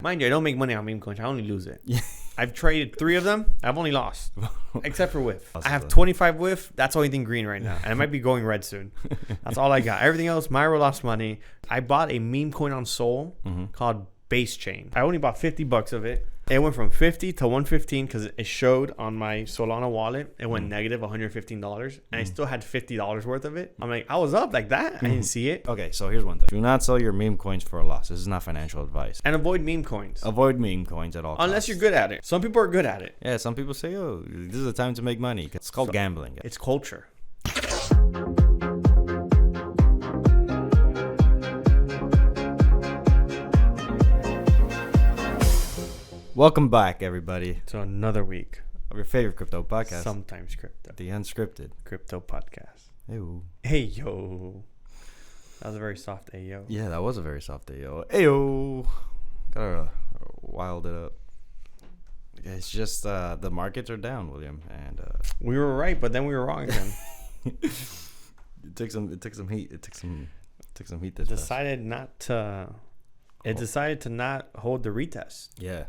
Mind you, I don't make money on meme coins. I only lose it. I've traded 3 of them. I've only lost, except for whiff. I have 25 whiff. That's the only thing green right now, and it might be going red soon. That's all I got. Everything else, Myro lost money. I bought a meme coin on Sol called Base Chain. I only bought $50 of it. It went from 50 to 115 because it showed on my Solana wallet. It went negative $115, and I still had $50 worth of it. I'm like, I was up like that. I didn't see it. Okay, so here's one thing: do not sell your meme coins for a loss. This is not financial advice. And avoid meme coins. Avoid meme coins at all costs. Unless you're good at it. Some people are good at it. Yeah, some people say, "Oh, this is the time to make money." It's called gambling. It's culture. Welcome back, everybody, to another week of your favorite crypto podcast. Sometimes crypto. The Unscripted Crypto Podcast. Ew. Hey, yo. That was a very soft ayo. Yeah, that was a very soft ayo. Ayo. Gotta wild it up. It's just the markets are down, William, and we were right, but then we were wrong again. It took some heat. It took some heat. It decided to not hold the retest. Yeah.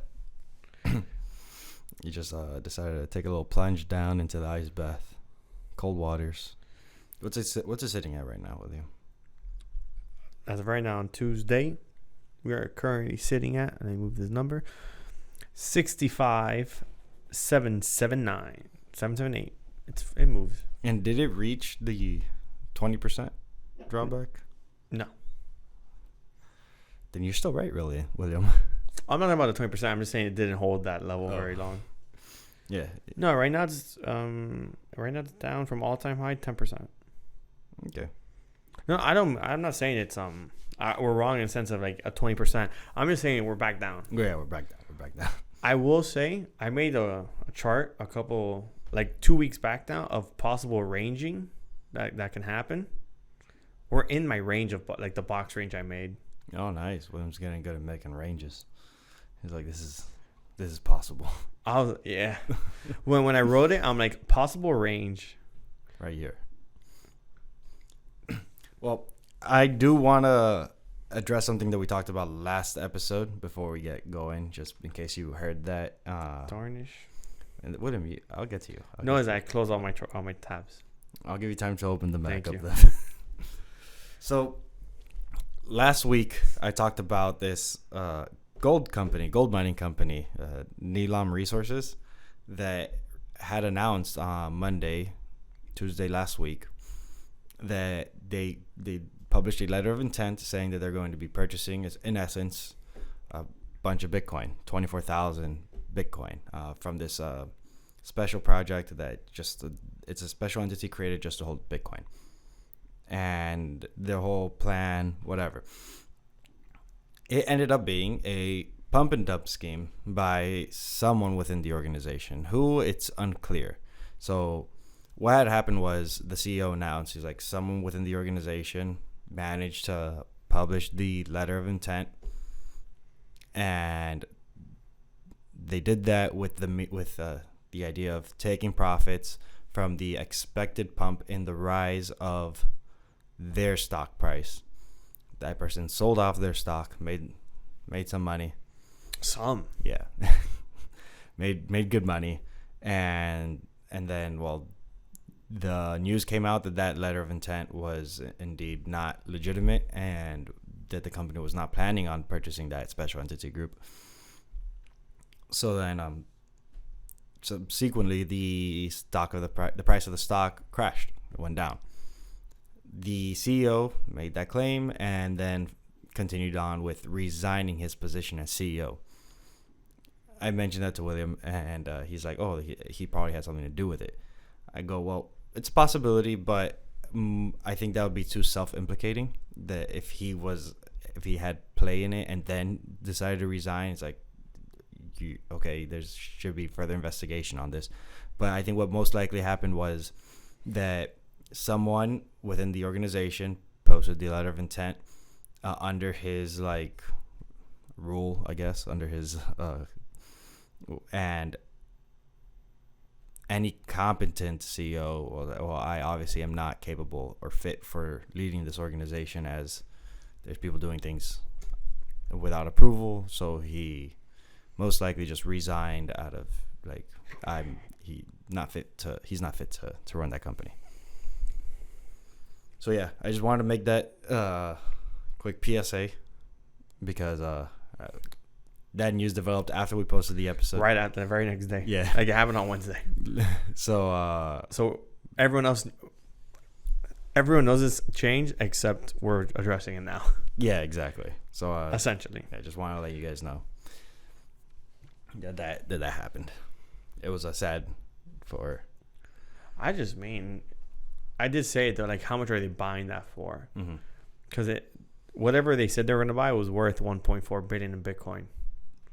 You just decided to take a little plunge down into the ice bath, cold waters. What's it sitting at right now, William? As of right now, on Tuesday, we are currently sitting at, and I move this number, 65,779, 778. It moves. And did it reach the 20% drawback? No. Then you're still right, really, William. I'm not about the 20%. I'm just saying it didn't hold that level very long. Yeah. No, right now it's down from all-time high 10%. Okay. No, I'm not saying it's we're wrong in the sense of like a 20%. I'm just saying we're back down. Yeah, we're back down. I will say I made a chart a couple 2 weeks back now of possible ranging that can happen. We're in my range of the box range I made. Oh, nice. William's getting good at making ranges. He's like, this is possible. Yeah. when I wrote it, I'm like, possible range. Right here. Well, I do want to address something that we talked about last episode before we get going, just in case you heard that. Tarnish. And William, I'll get to you. I close all my tabs. I'll give you time to open them back up. Then. So, last week I talked about this gold mining company, Nilams Resources, that had announced on Tuesday last week, that they published a letter of intent saying that they're going to be purchasing, in essence, a bunch of Bitcoin, 24,000 Bitcoin, from this special project that it's a special entity created just to hold Bitcoin. And their whole plan, whatever. It ended up being a pump and dump scheme by someone within the organization, who it's unclear. So what had happened was the CEO announced, he's like, someone within the organization managed to publish the letter of intent, and they did that with the idea of taking profits from the expected pump in the rise of their stock price. That person sold off their stock, made some money. Yeah. made good money, and then the news came out that letter of intent was indeed not legitimate, and that the company was not planning on purchasing that special entity group. So then subsequently the price of the stock crashed. It went down. The CEO made that claim and then continued on with resigning his position as CEO. I mentioned that to William, and he's like, oh, he probably had something to do with it. I go, well, it's a possibility, but I think that would be too self-implicating, that if he had play in it and then decided to resign, it's like, okay, there should be further investigation on this. But I think what most likely happened was that someone within the organization posted the letter of intent under his rule, I guess, under his and any competent CEO, well, I obviously am not capable or fit for leading this organization, as there's people doing things without approval. So he most likely just resigned out of like he's not fit to run that company. So yeah, I just wanted to make that quick PSA because that news developed after we posted the episode. Right at the very next day. Yeah. Like it happened on Wednesday. So everyone knows this change except we're addressing it now. Yeah, exactly. So essentially. I just want to let you guys know that happened. It was a sad for. I did say it though, like how much are they buying that for? Because whatever they said they were going to buy was worth 1.4 billion in Bitcoin.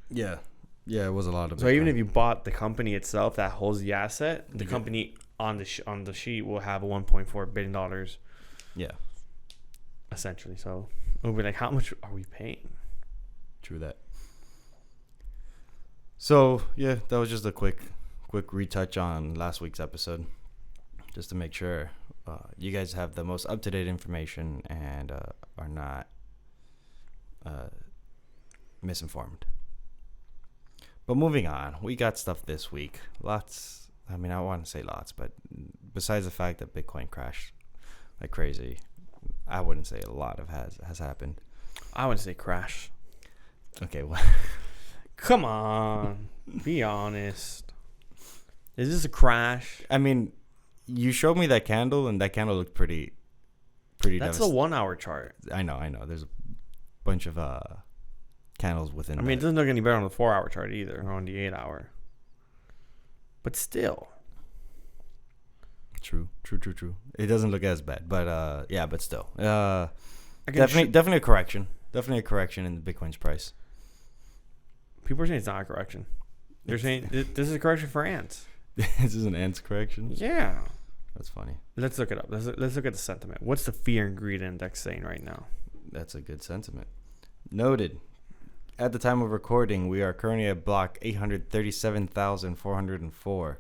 Yeah, it was a lot of. So Bitcoin. even if you bought the company itself that holds the asset, the company on the sheet will have $1.4 billion. Yeah, essentially. So it'll be like, how much are we paying? True that. So yeah, that was just a quick retouch on last week's episode, just to make sure you guys have the most up-to-date information and are not misinformed. But moving on, we got stuff this week. Lots. I mean, I want to say lots, but besides the fact that Bitcoin crashed like crazy, I wouldn't say a lot of has happened. I wouldn't say crash. Okay, well, come on, be honest. Is this a crash? I mean, you showed me that candle, and that candle looked pretty. That's a 1 hour chart. I know. There's a bunch of candles within. I mean, it doesn't look any better on the 4 hour chart either, or on the 8 hour. But still. True. It doesn't look as bad, but yeah, but still, definitely a correction. Definitely a correction in the Bitcoin's price. People are saying it's not a correction. They're saying this is a correction for ants. This is an ants correction? Yeah. That's funny. Let's look it up. Let's look at the sentiment. What's the fear and greed index saying right now? That's a good sentiment. Noted. At the time of recording, we are currently at block 837,404.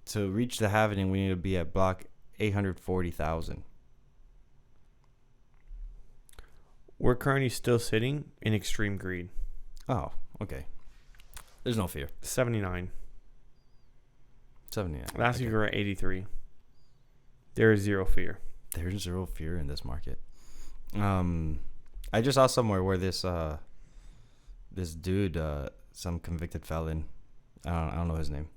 To reach the halving, we need to be at block 840,000. We're currently still sitting in extreme greed. Oh, okay. There's no fear. 79. 79. Last week we were at 83. There is zero fear. There's zero fear in this market. I just saw somewhere where this dude, some convicted felon, I don't know his name.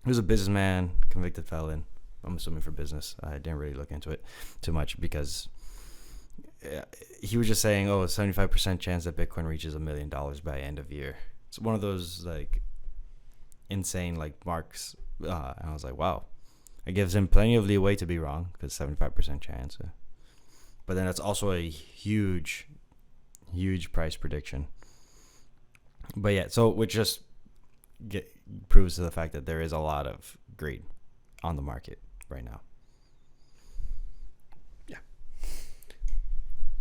He was a businessman, convicted felon. I'm assuming for business. I didn't really look into it too much because he was just saying, a 75% chance that Bitcoin reaches $1 million by end of year. It's one of those like insane like marks. And I was like, wow. It gives him plenty of leeway to be wrong because 75% chance. But then that's also a huge price prediction. But yeah, so which just proves to the fact that there is a lot of greed on the market right now. Yeah.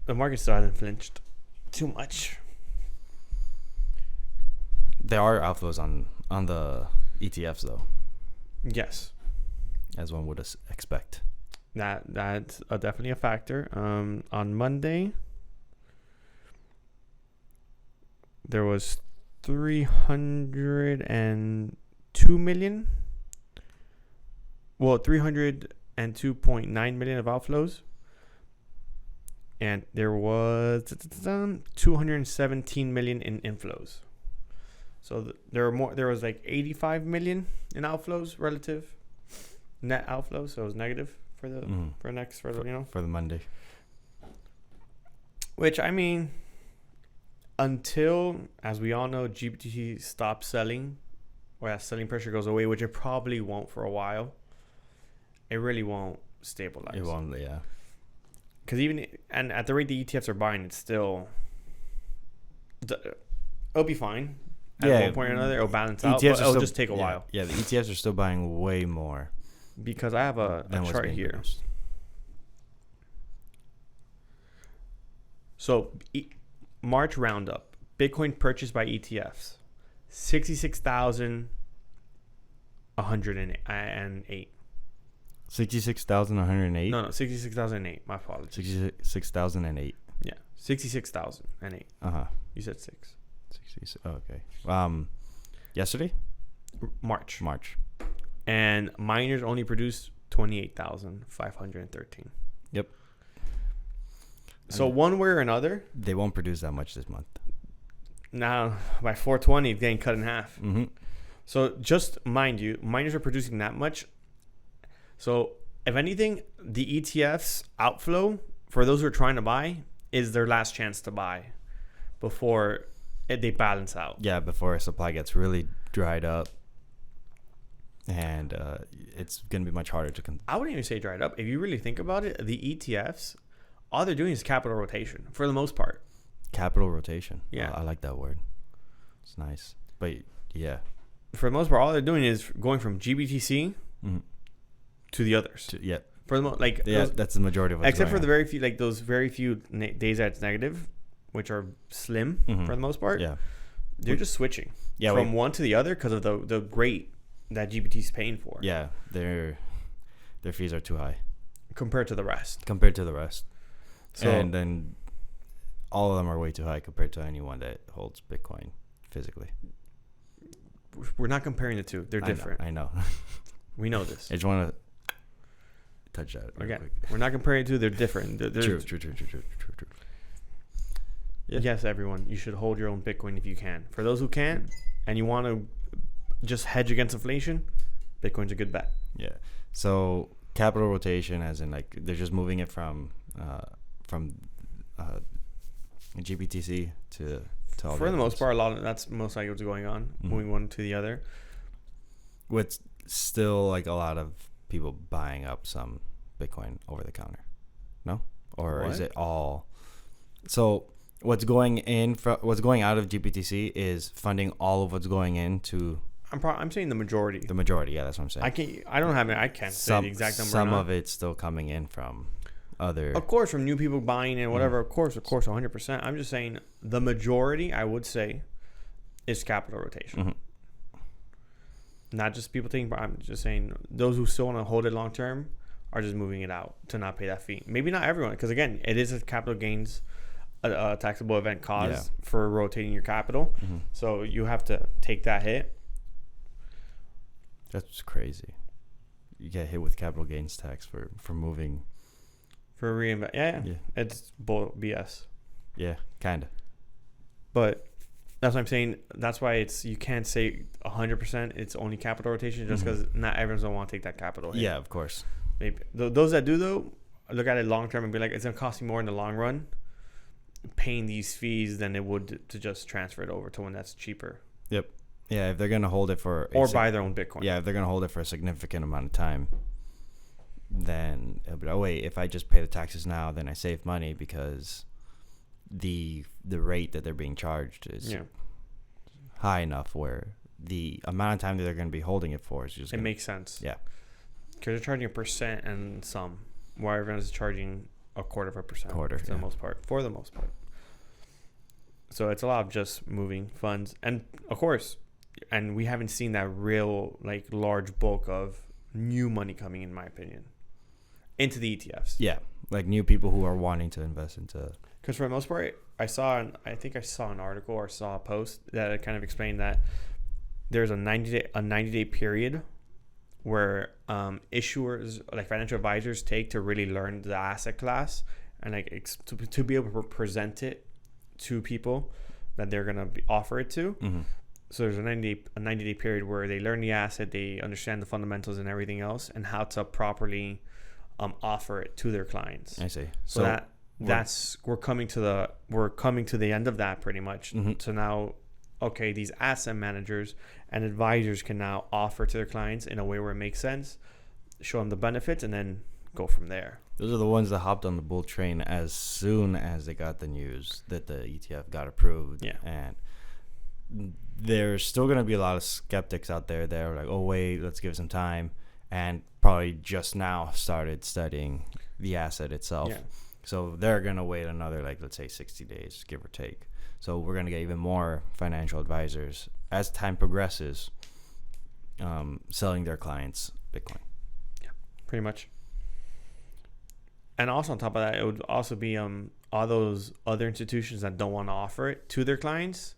The market still hasn't flinched too much. There are outflows on the ETFs though. Yes. As one would expect. That's definitely a factor. On Monday, there was 302 million. Well, 302.9 million of outflows. And there was 217 million in inflows. So there was like 85 million in outflows relative net outflows. So it was negative for the for the Monday. Which I mean, until, as we all know, GBTC stops selling, or that selling pressure goes away, which it probably won't for a while, it really won't stabilize. It won't, yeah. Because and at the rate the ETFs are buying, it's still, it'll be fine. At one point or another, it'll balance out, but it'll just take a while. Yeah, the ETFs are still buying way more. Because I have a chart here. Produced. So, March roundup. Bitcoin purchased by ETFs. 66,108. 66,108? No, 66,008. My apologies. 66,008. Yeah, 66,008. You said 6. 60. Okay. Yesterday? March. March. And miners only produced 28,513. Yep. So one way or another, they won't produce that much this month. Now by 420, it's getting cut in half. Mm-hmm. So just mind you, miners are producing that much. So if anything, the ETFs outflow for those who are trying to buy is their last chance to buy before they balance out. Yeah, before supply gets really dried up. And it's going to be much harder to... I wouldn't even say dried up. If you really think about it, the ETFs, all they're doing is capital rotation for the most part. Capital rotation. Yeah. I like that word. It's nice. But yeah. For the most part, all they're doing is going from GBTC to the others. Yeah. For the that's the majority of what's except for on. the very few, like those very few days that it's negative, which are slim for the most part. Yeah. They're just switching from one to the other because of the rate that GBT is paying for. Yeah, their fees are too high compared to the rest. So, and then all of them are way too high compared to anyone that holds Bitcoin physically. We're not comparing the two. They're different. I know. We know this. I just want to touch that real quick. We're not comparing the two. They're different. True. Yeah. Yes, everyone. You should hold your own Bitcoin if you can. For those who can't and you want to just hedge against inflation, Bitcoin's a good bet. Yeah. So capital rotation, as in like they're just moving it from GBTC to all. For the most part, that's most likely what's going on. Moving one to the other. With still like a lot of people buying up some Bitcoin over the counter, no? Or is it all? So what's going out of GBTC is funding all of what's going into. I'm saying the majority. The majority, yeah, that's what I'm saying. I can't say the exact number. Some of it's still coming in from other. Of course, from new people buying and whatever. Of course, 100%. I'm just saying the majority, I would say, is capital rotation. Not just people taking. I'm just saying those who still want to hold it long term are just moving it out to not pay that fee. Maybe not everyone, because again, it is a capital gains, a taxable event cause for rotating your capital. So you have to take that hit. That's crazy. You get hit with capital gains tax for moving. For reinvest. Yeah. It's BS. Yeah, kind of. But that's what I'm saying. That's why you can't say 100% it's only capital rotation just because not everyone's going to want to take that capital hit. Yeah, of course. Maybe. Those that do, though, look at it long term and be like, it's going to cost you more in the long run paying these fees than it would to just transfer it over to one that's cheaper. Yep. Yeah, if they're going to hold it for... Or buy their own Bitcoin. Yeah, if they're going to hold it for a significant amount of time, then it'll be, oh, wait, if I just pay the taxes now, then I save money because the rate that they're being charged is high enough where the amount of time that they're going to be holding it for is just... It makes sense. Yeah. Because they're charging 1% and some, while everyone is charging 0.25%. For the most part. So it's a lot of just moving funds. And, of course... And we haven't seen that real, like, large bulk of new money coming, in my opinion, into the ETFs. Yeah, like new people who are wanting to invest into. Because for the most part, I think I saw an article or saw a post that kind of explained that there's a 90-day period where issuers, like financial advisors, take to really learn the asset class and like to be able to present it to people that they're gonna offer it to. So there's a 90-day period where they learn the asset, they understand the fundamentals and everything else, and how to properly offer it to their clients. I see. So we're coming to the end of that pretty much. So now, okay, these asset managers and advisors can now offer to their clients in a way where it makes sense, show them the benefits, and then go from there. Those are the ones that hopped on the bull train as soon as they got the news that the ETF got approved. Yeah. And there's still going to be a lot of skeptics out there that are like, oh, wait, let's give it some time. And probably just now started studying the asset itself. Yeah. So they're going to wait another, like, let's say 60 days, give or take. So we're going to get even more financial advisors as time progresses selling their clients Bitcoin. Yeah, pretty much. And also on top of that, it would also be all those other institutions that don't want to offer it to their clients.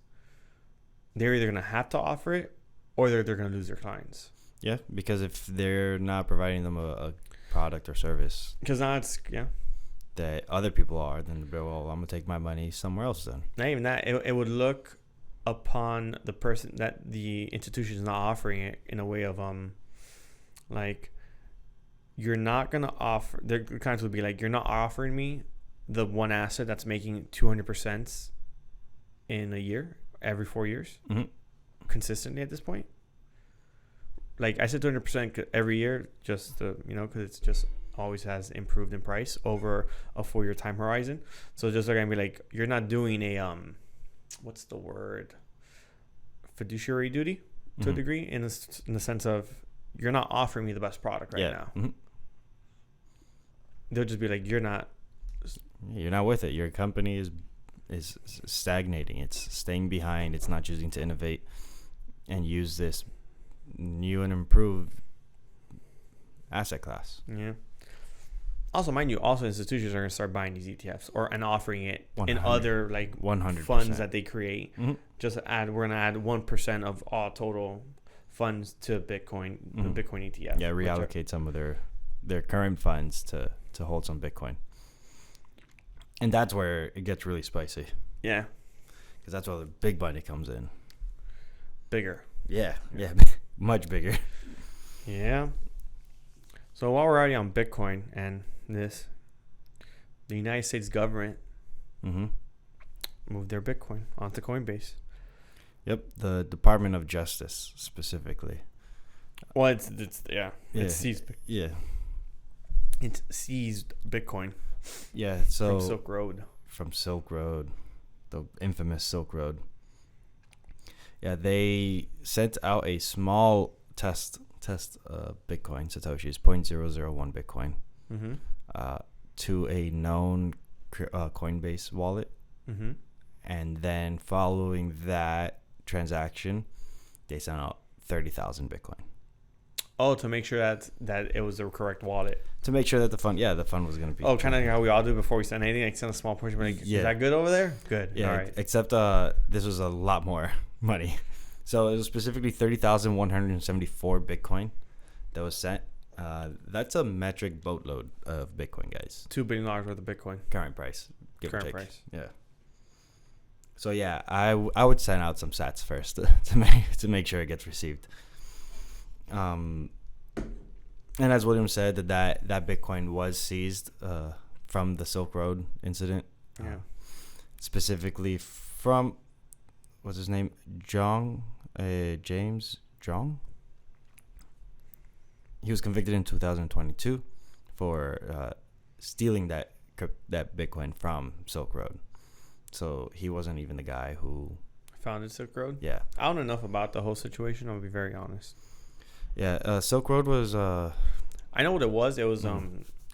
They're either going to have to offer it or they're going to lose their clients. Yeah, because if they're not providing them a product or service, because now it's that other people are, then they'll be, well, I'm gonna take my money somewhere else. Then not even that. It would look upon the person that the institution is not offering it in a way of like, you're not gonna offer. Their clients would be like, you're not offering me the one asset that's making 200% in a year every 4 years, consistently at this point. Like I said, 200% every year, just because it's just always has improved in price over a 4-year time horizon. So just like, I'm be like, you're not doing a what's the word, fiduciary duty to a degree, in the sense of you're not offering me the best product right now. They'll just be like, you're not with it. Your company is stagnating. It's staying behind. It's not choosing to innovate and use this new and improved asset class. Yeah. Also, mind you, also institutions are going to start buying these ETFs and offering it 100, in other 100% funds that they create. Just we're going to add 1% of all total funds to Bitcoin, the Bitcoin ETF. Yeah, reallocate some of their current funds to hold some Bitcoin. And that's where it gets really spicy. Yeah. Because that's where the big money comes in. Bigger. Yeah. Much bigger. Yeah. So while we're already on Bitcoin and this, the United States government moved their Bitcoin onto Coinbase. Yep, the Department of Justice specifically. Well, it's seized. Yeah. It's seized Bitcoin. Yeah, so from Silk Road, the infamous Silk Road. Yeah, they sent out a small test Bitcoin, Satoshi's 0.001 Bitcoin, to a known Coinbase wallet. And then following that transaction, they sent out 30,000 Bitcoin. Oh, to make sure that it was the correct wallet. To make sure that the fund was going to be. Oh, kind of how we all do before we send anything. Like send a small portion. Like, is that good over there? Good. Yeah. All right. Except this was a lot more money. So it was specifically 30,174 Bitcoin that was sent. That's a metric boatload of Bitcoin, guys. $2 billion worth of Bitcoin. Current price. Current price. Yeah. So yeah, I would send out some sats first to make sure it gets received. And as William said, that Bitcoin was seized from the Silk Road incident. Yeah. Specifically from, what's his name? James Zhong. He was convicted in 2022 for stealing that Bitcoin from Silk Road. So he wasn't even the guy who founded Silk Road. Yeah, I don't know enough about the whole situation. I'll be very honest. Yeah, Silk Road was. I know what it was. It was a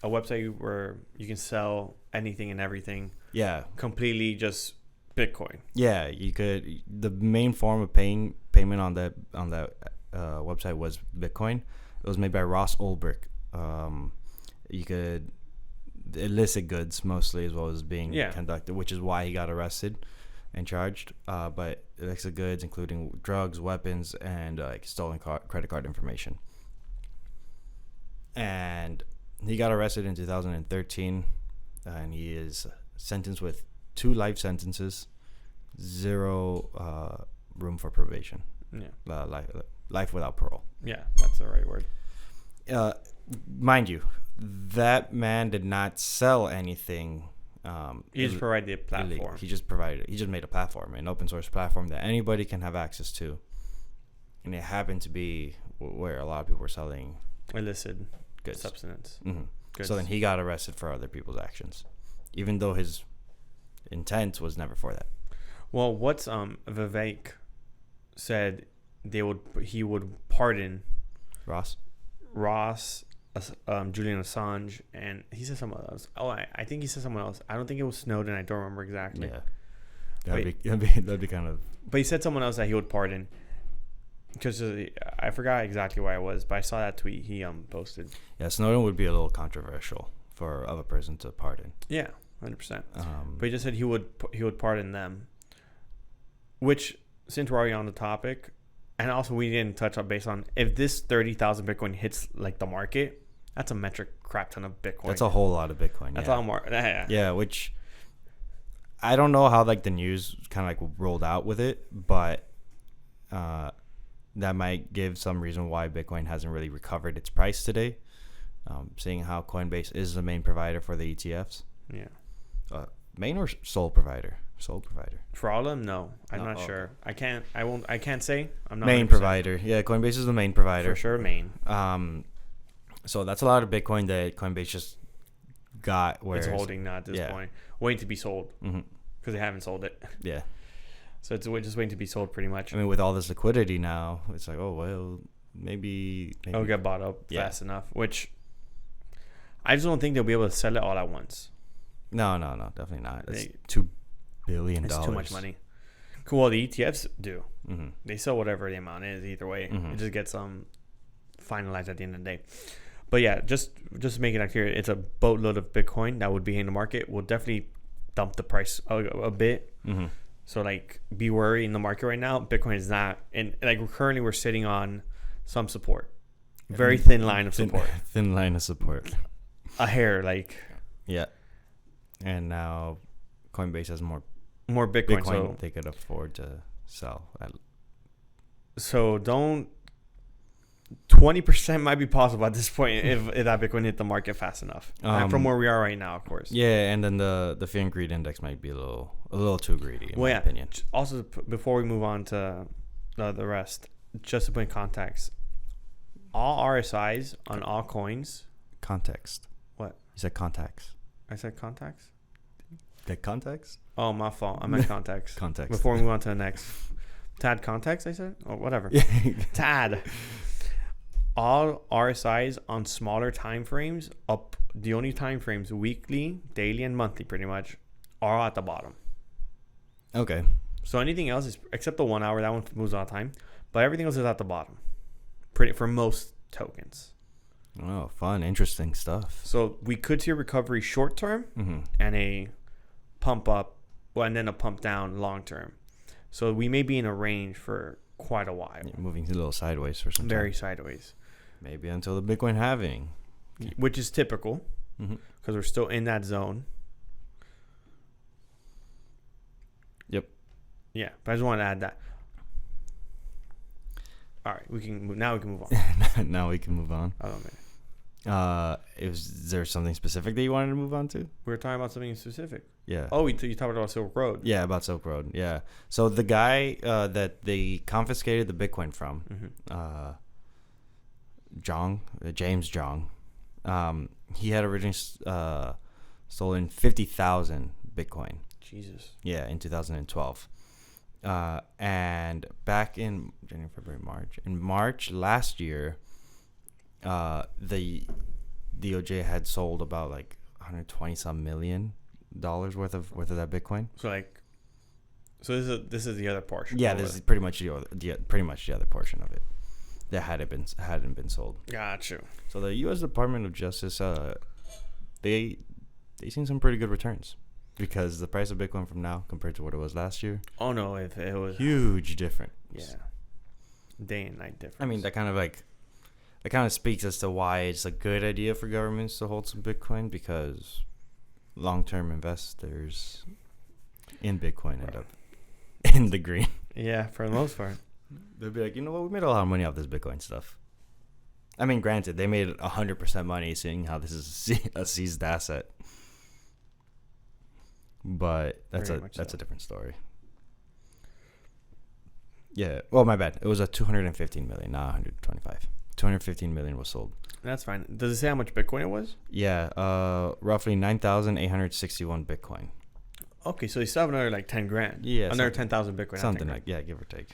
website where you can sell anything and everything. Yeah, completely just Bitcoin. Yeah, you could. The main form of payment on that website was Bitcoin. It was made by Ross Ulbricht. You could illicit goods mostly as well as being conducted, which is why he got arrested and charged. But illicit goods, including drugs, weapons, and stolen credit card information. And he got arrested in 2013, and he is sentenced with 2 life sentences, 0 room for probation. Yeah, life without parole. Yeah, that's the right word. Mind you, that man did not sell anything. He just provided a platform. Illegal. He just made a platform, an open source platform that anybody can have access to, and it happened to be where a lot of people were selling illicit goods, substance. Goods. So then he got arrested for other people's actions, even though his intent was never for that. Well, what's Vivek said he would pardon Ross, Julian Assange, and he said someone else. Oh, I think he said someone else. I don't think it was Snowden. I don't remember exactly. Yeah, that'd be kind of. But he said someone else that he would pardon. Because I forgot exactly why it was, but I saw that tweet he posted. Yeah, Snowden would be a little controversial of a person to pardon. Yeah, 100%. But he just said he would pardon them. Which, since we're already on the topic, and also we didn't touch on based on if this 30,000 Bitcoin hits like the market, that's a metric crap ton of Bitcoin. That's a whole lot of Bitcoin. That's a lot more. Yeah, which I don't know how like the news kind of like rolled out with it, but that might give some reason why Bitcoin hasn't really recovered its price today. Seeing how Coinbase is the main provider for the ETFs. Yeah. Main or sole provider? Sole provider. For all of them, no. I'm not sure. I can't say. I'm not main 100%. provider. Yeah, Coinbase is the main provider. For sure, main. So that's a lot of Bitcoin that Coinbase just got. Where it's holding now at this point, waiting to be sold because they haven't sold it. Yeah. So it's just waiting to be sold, pretty much. I mean, with all this liquidity now, it's like, oh well, maybe it'll get bought up fast enough. Which I just don't think they'll be able to sell it all at once. No, definitely not. It's $2 billion. It's too much money. Cool. Well, the ETFs do. They sell whatever the amount is either way. It just gets finalized at the end of the day. But yeah, just making that clear, it's a boatload of Bitcoin that would be in the market. Will definitely dump the price a bit. So like, be worried in the market right now. Bitcoin is not, and like currently we're sitting on some support, very thin line of support. Thin line of support. A hair, like. Yeah. And now Coinbase has more Bitcoin so they could afford to sell. So don't. 20% might be possible at this point if that Bitcoin hit the market fast enough. From where we are right now, of course. Yeah, and then the fear and greed index might be a little too greedy in my opinion. Also, before we move on to the rest, just to put in context, all RSIs on all coins. Context. What? You said contacts. I said contacts? Like contacts? Oh, my fault. I meant context. Context. Before we move on to the next. TAD context, I said? Or whatever. TAD. All RSIs on smaller time frames, up the only time frames, weekly, daily, and monthly, pretty much, are at the bottom. Okay. So anything else is, except the 1 hour, that one moves all the time, but everything else is at the bottom, for most tokens. Oh, fun, interesting stuff. So we could see a recovery short term and a pump up, and then a pump down long term. So we may be in a range for quite a while. Yeah, moving a little sideways for some time. Very sideways. Maybe until the Bitcoin halving. Which is typical because we're still in that zone. Yep. Yeah, but I just want to add that. All right, we can move on. Now we can move on. Oh man. Is there something specific that you wanted to move on to? We were talking about something specific. Yeah. Oh, you talked about Silk Road. Yeah, about Silk Road. Yeah. So the guy that they confiscated the Bitcoin from, James Jong, he had originally stolen 50,000 Bitcoin. Jesus. Yeah, in 2012. And back in January, February, March. In March last year, the DOJ had sold about like 120 some million dollars worth of that Bitcoin. So this is the other portion. Yeah, this is pretty much the other portion of it that hadn't been sold. Got you. So the U.S. Department of Justice, they seen some pretty good returns because the price of Bitcoin from now compared to what it was last year. Oh no, if it was huge difference. Yeah, day and night difference. I mean, that kind of speaks as to why it's a good idea for governments to hold some Bitcoin, because long-term investors in Bitcoin end up in the green. Yeah, for the most part. They'll be like, you know what, we made a lot of money off this Bitcoin stuff. I mean, granted, they made 100% money seeing how this is a seized asset. But that's a different story. Yeah. Well, my bad. It was a 215 million, not 125. 215 million was sold. That's fine. Does it say how much Bitcoin it was? Yeah. Roughly 9,861 Bitcoin. Okay, so they still have another like 10 grand. Yeah. Another 10,000 Bitcoin. Something like, yeah, give or take.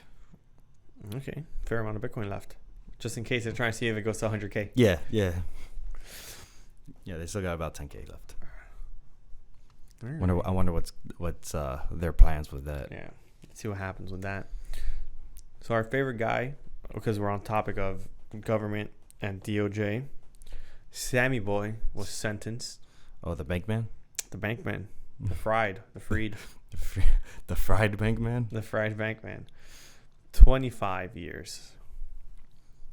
Okay. Fair amount of Bitcoin left. Just in case they're trying to see if it goes to 100K. Yeah. Yeah, they still got about 10K left. Right. I wonder what's their plans with that. Yeah. Let's see what happens with that. So our favorite guy, because we're on topic of government and DOJ, Sammy Boy was sentenced Oh, the bank man. The bank man. The fried. The freed. The fried bank man. The fried bank man. 25 years.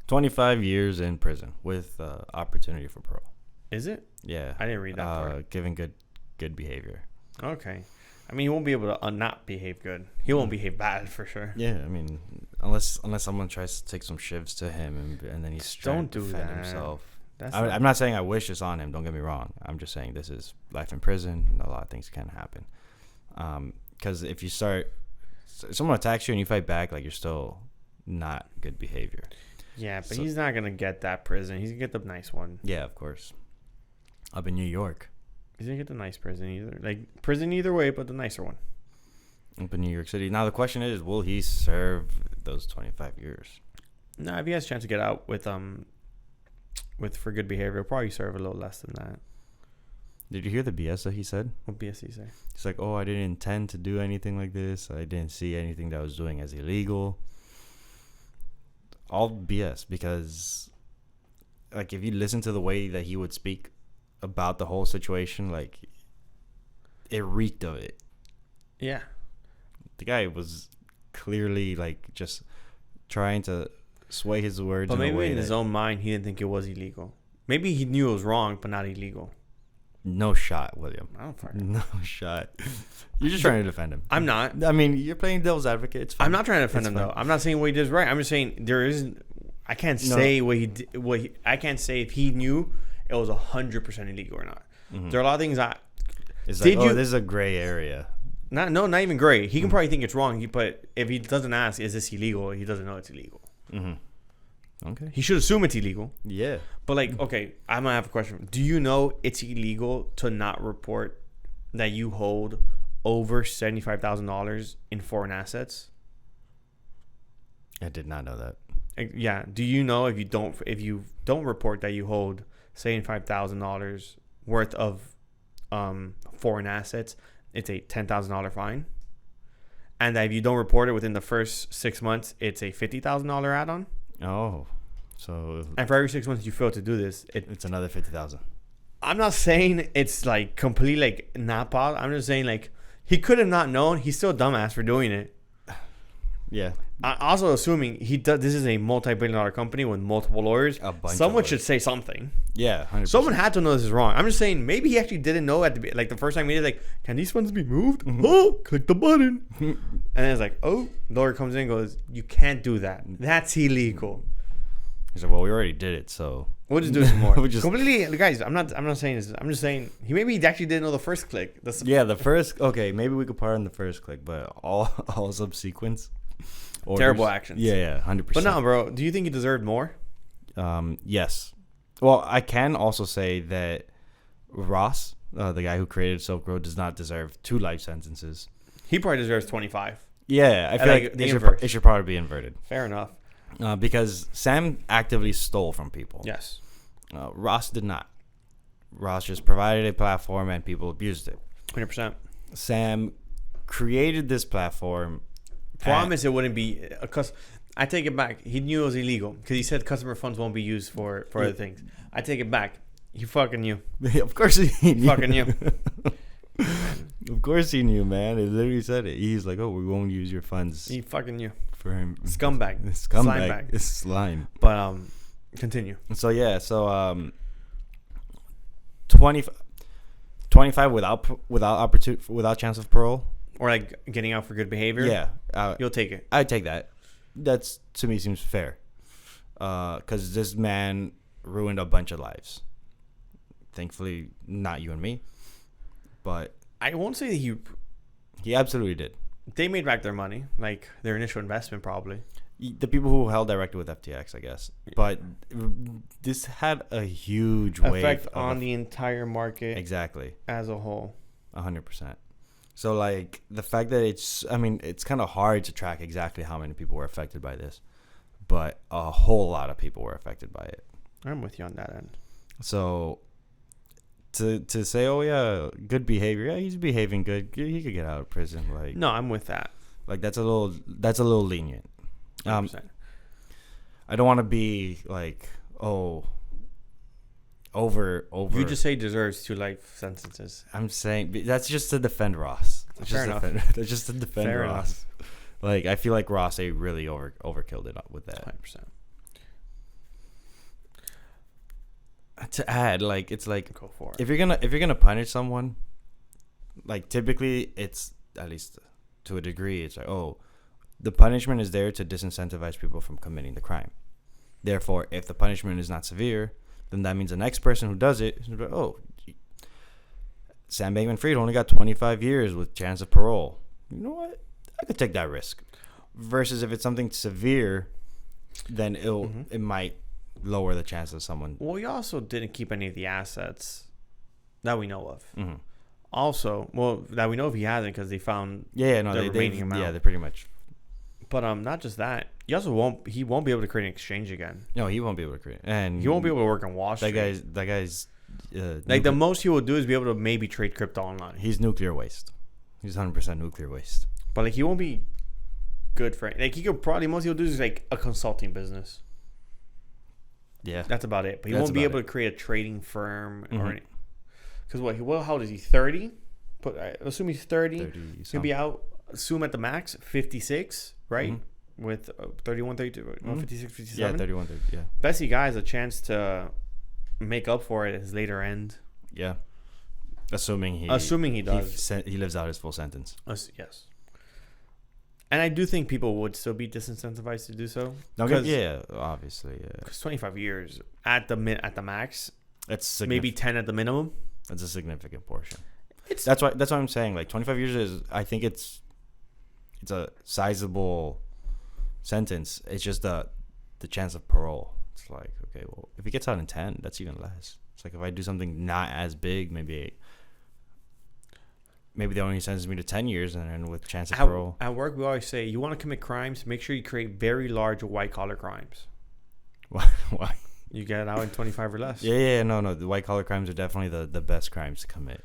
25 years in prison with opportunity for parole. Is it? Yeah. I didn't read that part. Given good behavior. Okay. I mean, he won't be able to not behave good. He won't behave bad for sure. Yeah, I mean, unless someone tries to take some shivs to him and then he's trying to defend himself. I'm not saying I wish this on him. Don't get me wrong. I'm just saying this is life in prison. And a lot of things can happen. Because if you start, someone attacks you and you fight back, like, you're still not good behavior. Yeah, but he's not gonna get that prison. He's gonna get the nice one. Yeah, of course. Up in New York. He's gonna get the nice prison either. Like, prison either way, but the nicer one. Up in New York City. Now the question is, will he serve those 25 years? No, if he has a chance to get out with for good behavior, he'll probably serve a little less than that. Did you hear the BS that he said? What BS did he say? He's like, oh, I didn't intend to do anything like this. I didn't see anything that I was doing as illegal. All BS, because, like, if you listen to the way that he would speak about the whole situation, like, it reeked of it. Yeah. The guy was clearly, like, just trying to sway his words. But maybe in his own mind, he didn't think it was illegal. Maybe he knew it was wrong, but not illegal. No shot, William. I don't fucking No shot. You're just trying to defend him. I'm not. I mean, you're playing devil's advocate. It's fine. I'm not trying to defend him, though. I'm not saying what he did is right. I'm just saying there isn't. I can't say what he did. I can't say if he knew it was 100% illegal or not. Mm-hmm. There are a lot of things it's like, this is a gray area. Not even gray. He can probably think it's wrong. But if he doesn't ask, is this illegal? He doesn't know it's illegal. Mm-hmm. Okay. He should assume it's illegal. Yeah. But, like, okay, I'm gonna have a question. Do you know it's illegal to not report that you hold over $75,000 in foreign assets? I did not know that. Yeah. Do you know if you don't report that you hold $75,000 worth of foreign assets, it's a $10,000 fine, and that if you don't report it within the first 6 months, it's a $50,000 add-on. Oh, so and for every 6 months you fail to do this, it's another $50,000. I'm not saying it's like completely like not possible. I'm just saying, like, he could have not known. He's still a dumbass for doing it. Yeah. Also, assuming he does, this is a multi-billion-dollar company with multiple lawyers. Someone should say something. Yeah, 100%. Someone had to know this is wrong. I'm just saying, maybe he actually didn't know at the first time he did, like, can these funds be moved? Mm-hmm. Oh, click the button. And then it's like, oh, lawyer comes in and goes, you can't do that. That's illegal. He's like, well, we already did it, so we'll just do some more. Completely, guys. I'm not saying this. I'm just saying he actually didn't know the first click. The first. Okay, maybe we could pardon the first click, but all subsequent. Orders. Terrible actions. Yeah, 100%. But no, bro. Do you think he deserved more? Yes. Well, I can also say that Ross, the guy who created Silk Road, does not deserve 2 life sentences. He probably deserves 25. Yeah, I feel like it should probably be inverted. Fair enough. Because Sam actively stole from people. Yes. Ross did not. Ross just provided a platform and people abused it. 100%. Sam created this platform. Promise it wouldn't be I take it back. He knew it was illegal because he said customer funds won't be used for other things. I take it back. He fucking knew. Of course he knew. Fucking knew. Of course he knew, man. It literally said it. He's like, oh, we won't use your funds. He fucking knew. For him. Scumbag. Slime bag. It's slime. But continue. So yeah, 25 without chance of parole. Or like getting out for good behavior. Yeah. You'll take it. I'd take that. That's, to me, seems fair. Because this man ruined a bunch of lives. Thankfully, not you and me. But I won't say that he absolutely did. They made back their money, like their initial investment probably. The people who held directly with FTX, I guess. But this had a huge effect on the entire market. Exactly. As a whole. 100%. So, like, the fact that it's kind of hard to track exactly how many people were affected by this. But a whole lot of people were affected by it. I'm with you on that end. So, to say, oh, yeah, good behavior. Yeah, he's behaving good. He could get out of prison. Like, no, I'm with that. Like, that's a little lenient. 100%. I don't want to be like, oh, over. You just say deserves 2 life sentences. I'm saying that's just to defend Ross. Fair enough. That's just to defend Fair Ross. enough. Like, I feel like Ross really overkilled it with that. 100%. To add, like, it's like, Go for it. if you're gonna punish someone, like, typically it's, at least to a degree, it's like, oh, the punishment is there to disincentivize people from committing the crime. Therefore, if the punishment is not severe, then that means the next person who does it is like, oh, Sam Bankman-Fried only got 25 years with chance of parole. You know what? I could take that risk. Versus if it's something severe, then it might lower the chance of someone. Well, he also didn't keep any of the assets that we know of. Mm-hmm. Also, well, that we know of, he hasn't, because they found the remaining amount. Yeah, they're pretty much. But not just that, he won't be able to create an exchange again. No, he won't be able to create, and he won't be able to work on Wall Street. That guy's like, the most he will do is be able to maybe trade crypto online. He's nuclear waste. He's 100% nuclear waste. But, like, he won't be good for it. Like, he could probably, most he'll do is like a consulting business. Yeah, that's about it. But he won't be able to create a trading firm or any. Because how old is he? 30? Assume he's 30. He'll be out. Assume at the max 56, right? Mm-hmm. With 31, 32, 56, 57. Yeah, 31, 30, yeah. Bessie guy has a chance to make up for it at his later end. Yeah, assuming he does. He lives out his full sentence. Yes. And I do think people would still be disincentivized to do so. Yeah, obviously. Yeah. Because 25 years at the max. That's maybe 10 at the minimum. That's a significant portion. That's why I'm saying, like, 25 years is, I think it's a sizable sentence. It's just the chance of parole. It's like, okay, well, if he gets out in 10, that's even less. It's like, if I do something not as big, maybe they only sentence me to 10 years, and then with chance of parole. At work, we always say, you want to commit crimes, make sure you create very large white-collar crimes. Why? You get out in 25 or less. Yeah, no. The white-collar crimes are definitely the best crimes to commit.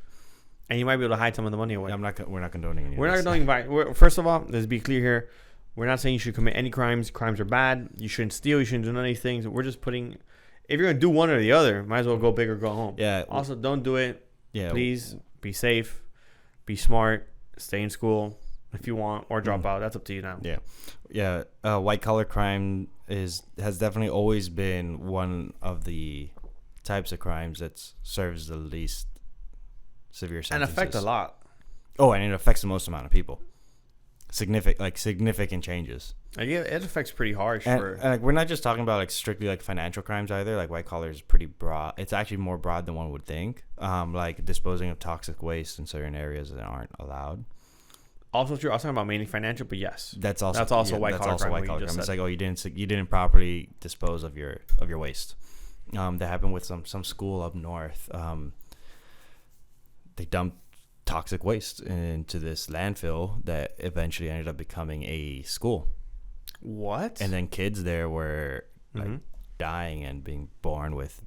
And you might be able to hide some of the money away. We're not condoning any. We're not condoning. First of all, let's be clear here. We're not saying you should commit any crimes. Crimes are bad. You shouldn't steal. You shouldn't do none of these things. We're just putting, if you're going to do one or the other, might as well go big or go home. Yeah. Also, don't do it. Yeah. Please be safe. Be smart. Stay in school if you want, or drop out. That's up to you now. Yeah. White collar crime has definitely always been one of the types of crimes that serves the least severe sentences. And affect a lot. Oh, and it affects the most amount of people. Significant changes. Yeah, it affects pretty harsh. And like, we're not just talking about like strictly like financial crimes either. Like, white collar is pretty broad. It's actually more broad than one would think. Like disposing of toxic waste in certain areas that aren't allowed. Also true. I was talking about mainly financial, but yes, that's also white collar crime. It's like, oh, you didn't properly dispose of your waste. That happened with some school up north. They dumped toxic waste into this landfill that eventually ended up becoming a school. What? And then kids there were like dying and being born with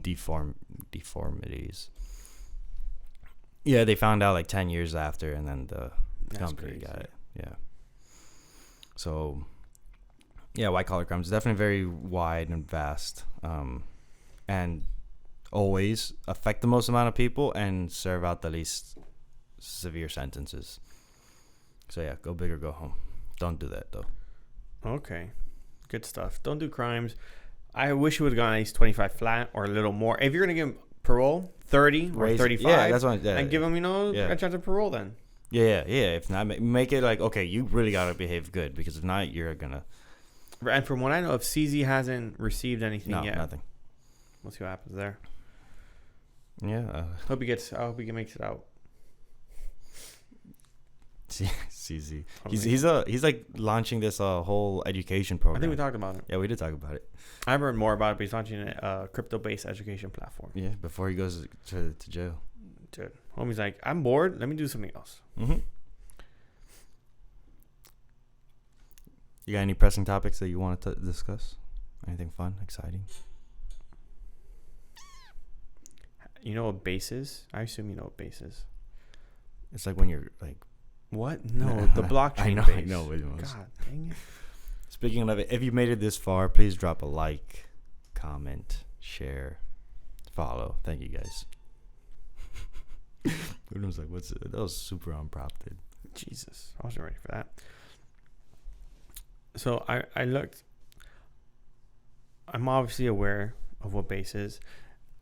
deformities. Yeah, they found out like 10 years after, and then the company got it. Yeah. So, yeah, white collar crimes is definitely very wide and vast, and always affect the most amount of people and serve out the least severe sentences. So yeah, go big or go home. Don't do that though. Okay, good stuff. Don't do crimes. I wish you would have gone at least 25 flat or a little more. If you're gonna give him parole, 30 or 35, yeah, that's what. And give him, a chance of parole then. Yeah. If not, make it like, okay, you really gotta behave good, because if not, you're gonna. And from what I know, if CZ hasn't received anything yet, nothing. We'll see what happens there. Yeah. I hope he makes it out. CZ. He's like launching this whole education program. I think we talked about it. Yeah, we did talk about it. I've heard more about it, but he's launching a crypto-based education platform. Yeah, before he goes to jail. Dude, homie's like, I'm bored. Let me do something else. Mm-hmm. You got any pressing topics that you want to discuss? Anything fun, exciting? You know what Base is? I assume you know what Base is. It's like when you're like... What? No, the blockchain I know, base. I know what it was. God dang it. Speaking of it, if you made it this far, please drop a like, comment, share, follow. Thank you guys. William's like, what's it? That was super unprompted. Jesus, I wasn't ready for that. So I looked. I'm obviously aware of what base is,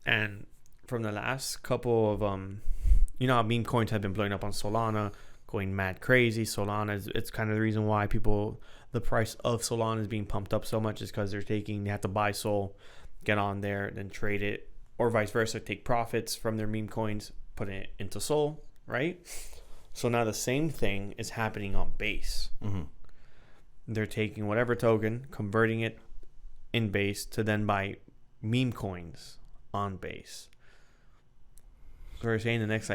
and from the last couple of how meme coins have been blowing up on Solana, going mad crazy. Solana it's kind of the reason why the price of Solana is being pumped up so much is because they have to buy Sol, get on there, then trade it, or vice versa, take profits from their meme coins, put it into Sol, right? So now the same thing is happening on base. Mm-hmm. They're taking whatever token, converting it in base to then buy meme coins on base. So we're saying the next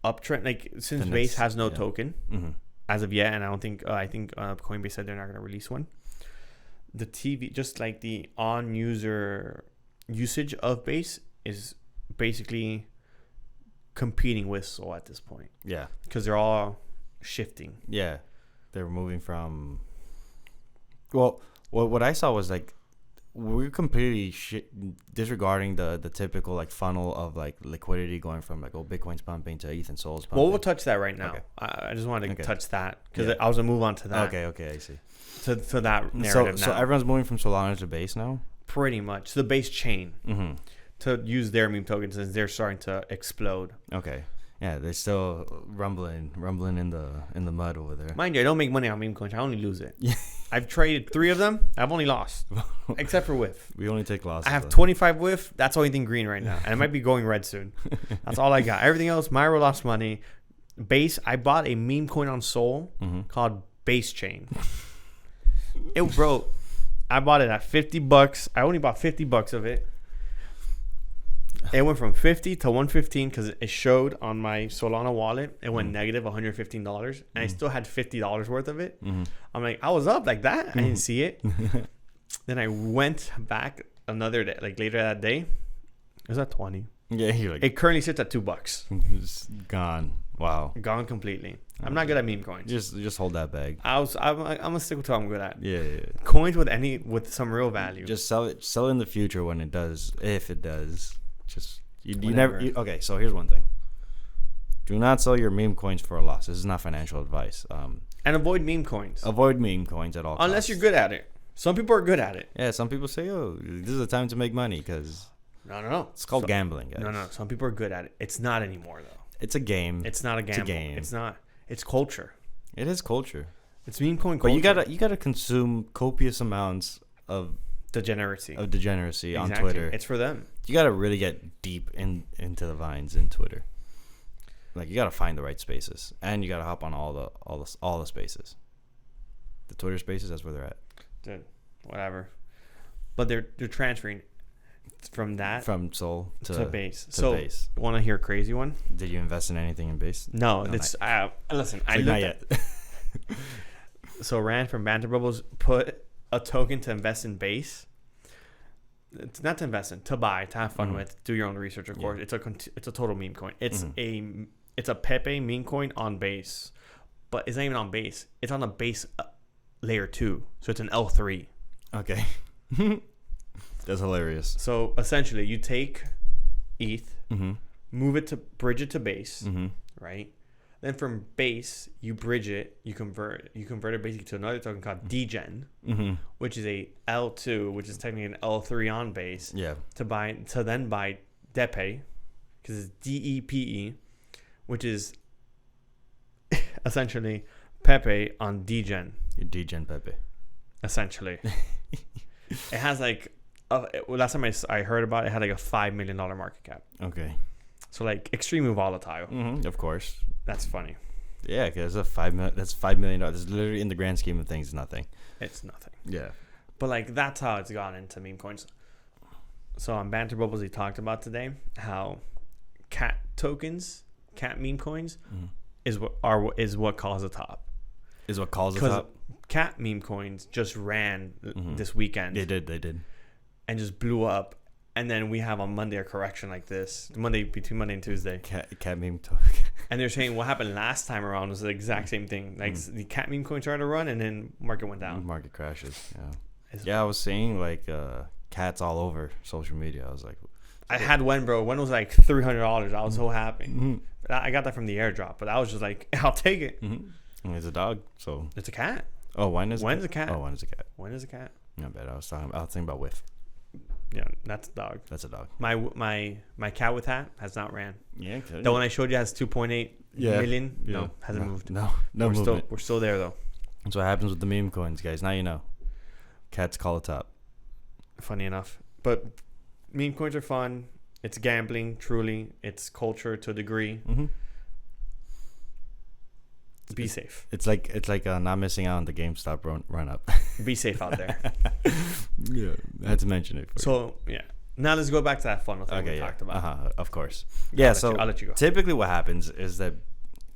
uptrend, since base has no token as of yet, and I think Coinbase said they're not going to release one. The TV, just like the on user usage of base, is basically competing with Sol at this point. Yeah, because they're all shifting. Yeah, they're moving from. Well, what I saw was we're completely disregarding the typical funnel of liquidity going from Bitcoin's pumping to ETH and Sol's pumping. Well, we'll touch that right now. Okay. I just wanted to touch that because I was gonna move on to that. Okay, I see. To that narrative now. So everyone's moving from Solana to base now. Pretty much the base chain to use their meme tokens since they're starting to explode. Okay. Yeah, they're still rumbling in the mud over there. Mind you, I don't make money on meme coins. I only lose it. Yeah. I've traded 3 of them. I've only lost, except for whiff. We only take losses. I have 25 whiff. That's the only thing green right now, and it might be going red soon. That's all I got. Everything else, Myra lost money. Base. I bought a meme coin on Sol called Base Chain. I bought it at $50. I only bought $50 of it. It went from 50 to 115 because it showed on my Solana wallet. It went negative $115, and I still had $50 worth of it. I'm like, I was up like that. I didn't see it. Then I went back another day, later that day. It was at 20. Yeah, it currently sits at $2. It's gone. Wow, gone completely. I'm not good at meme coins. Just hold that bag. I'm gonna stick with what I'm good at. Yeah. Coins with some real value. Just sell it in the future when it does, if it does. Just you never. Okay, so here's one thing. Do not sell your meme coins for a loss. This is not financial advice. And avoid meme coins. Avoid meme coins at all costs. Unless you're good at it. Some people are good at it. Yeah, some people say, "Oh, this is the time to make money," because no. It's called gambling, guys. No. Some people are good at it. It's not anymore though. It's a game. It's not a gamble. It's a game. It's not. It's culture. It is culture. It's meme coin culture. But you gotta consume copious amounts of degeneracy exactly. On Twitter. It's for them. You gotta really get deep into the vines in Twitter. You gotta find the right spaces, and you gotta hop on all the spaces. The Twitter spaces, that's where they're at. Dude, whatever. But they're transferring from Sol to base. Base. Want to hear a crazy one? Did you invest in anything in base? No, listen. I looked not yet. So Rand from Banter Bubbles put a token to invest in base. It's not to invest in, to buy, to have fun with, do your own research, of course. It's a total meme coin. It's a Pepe meme coin on base, but it's not even on base. It's on a base layer 2, so it's an L3. Okay. That's hilarious. So essentially, you take ETH, bridge it to base, right? Then from base, you bridge it, you convert it basically to another token called Degen, which is a L2, which is technically an L3 on base. Yeah. To then buy Depe, because it's DEPE, which is essentially Pepe on Degen. Degen Pepe. Essentially. It has last time I heard about it, had a $5 million market cap. Okay. So extremely volatile. Of course. That's funny. Yeah, because that's $5 million. That's literally in the grand scheme of things, nothing. It's nothing. Yeah. But that's how it's gone into meme coins. So on Banter Bubbles, he talked about today how cat meme coins is what calls the top. Is what calls the top. Cat meme coins just ran this weekend. They did. And just blew up. And then we have on Monday a correction like this. Between Monday and Tuesday. Cat meme token. And they're saying what happened last time around was the exact same thing. The cat meme coin started to run and then market went down. Market crashes. Yeah. I was seeing cats all over social media. I was like, I had one, bro. One was like $300. I was so happy. Mm-hmm. I got that from the airdrop, but I was just like, I'll take it. Mm-hmm. It's a dog, so it's a cat. Oh, when is a cat? Oh, when is a cat? When is a cat? Not bad. I was thinking about Whiff. Yeah, that's a dog. That's a dog. My cat with hat has not ran. Yeah, the one I showed you has 2.8 million. Yeah. No, hasn't moved. No movement. We're still there though. That's what happens with the meme coins, guys. Now you know. Cats call it top. Funny enough, but meme coins are fun. It's gambling, truly. It's culture to a degree. Mm-hmm. Be safe. It's like not missing out on the GameStop run up. Be safe out there. Yeah, I had to mention it. Now let's go back to that funnel thing we talked about. Of course. Yeah. I'll let you go. Typically, what happens is that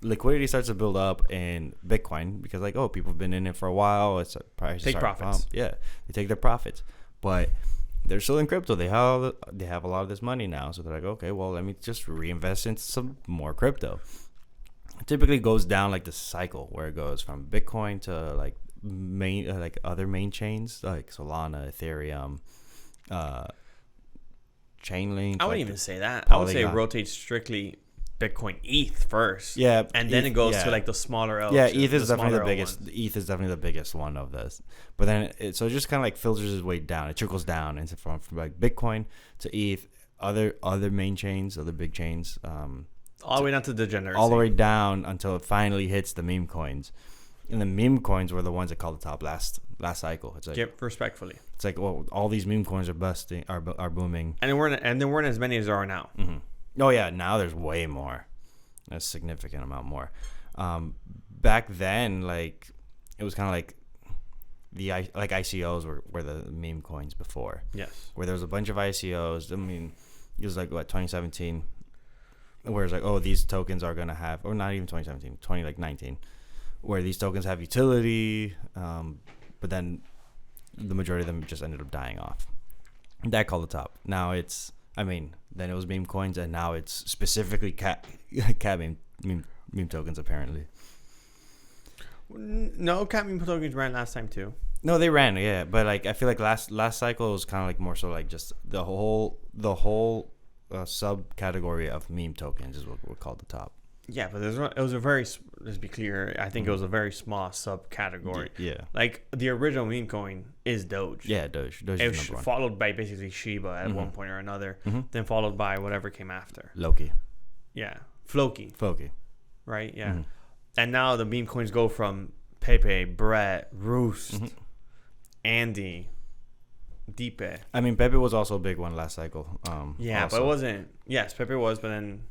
liquidity starts to build up in Bitcoin because, like, oh, people have been in it for a while. It's prices take profits. Yeah, they take their profits, but they're still in crypto. They have a lot of this money now, so they're like, okay, well, let me just reinvest into some more crypto. It typically goes down like the cycle where it goes from Bitcoin to like other main chains like Solana, Ethereum, Chainlink. I wouldn't even say that. I would say it rotates strictly Bitcoin ETH first. Yeah, and then it goes to like the smaller L. Yeah, ETH is definitely the biggest. ETH is definitely the biggest one of this. But then it just kind of like filters its way down. It trickles down into from like Bitcoin to ETH, other main chains, other big chains. All the way down to degeneracy. All the way down until it finally hits the meme coins. And the meme coins were the ones that called the top last cycle. It's like respectfully. It's like, well, all these meme coins are busting, are booming. And there weren't as many as there are now. Mm-hmm. Oh yeah, now there's way more. A significant amount more. Back then, like it was kind of like like ICOs were the meme coins before. Yes. Where there was a bunch of ICOs. I mean, it was like 2017. Where it's like, oh, these tokens are gonna have, or not even 2017, 2019, where these tokens have utility, but then the majority of them just ended up dying off. That called the top. Now then it was meme coins, and now it's specifically cat meme tokens apparently. No, cat meme tokens ran last time too. No, they ran, yeah, but like I feel like last cycle was kind of like more so like just the whole subcategory of meme tokens is what we're called the top. Yeah, but it was a very, let's be clear, I think it was a very small subcategory. Yeah. Like the original meme coin is Doge. Yeah, Doge. Doge it is was number one. followed by basically Shiba at one point or another, then followed by whatever came after. Loki. Yeah. Floki. Right? Yeah. Mm-hmm. And now the meme coins go from Pepe, Brett, Roost, Andy, Deepe. I mean, Pepe was also a big one last cycle. Yeah, also. but it wasn't. Yes, Pepe was, but then